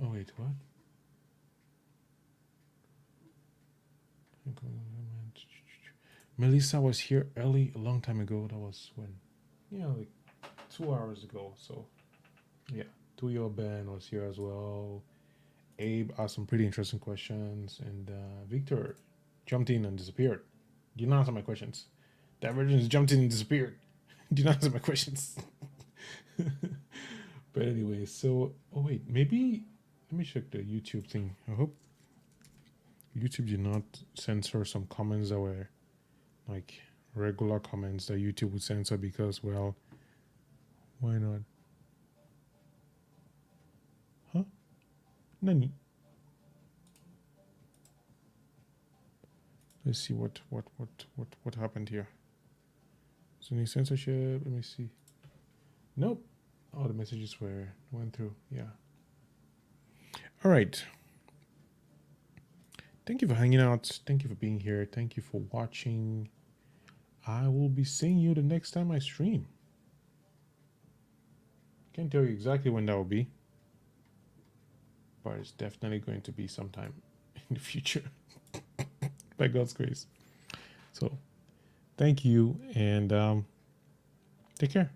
Oh, wait, what? Melissa was here early a long time ago. That was when? Yeah, like 2 hours ago. So, yeah. Tuyo Ben was here as well. Abe asked some pretty interesting questions. And Victor jumped in and disappeared. You didn't answer my questions. Divergence jumped in and disappeared. You didn't answer my questions. But anyway, so, oh wait, maybe, let me check the YouTube thing. I hope YouTube did not censor some comments that were like regular comments that YouTube would censor because, well, why not? Huh? Nani? Let's see what happened here. Is there any censorship? Let me see. Nope. Oh, the messages went through. Yeah. All right. Thank you for hanging out. Thank you for being here. Thank you for watching. I will be seeing you the next time I stream. Can't tell you exactly when that will be, but it's definitely going to be sometime in the future by God's grace. So thank you and take care.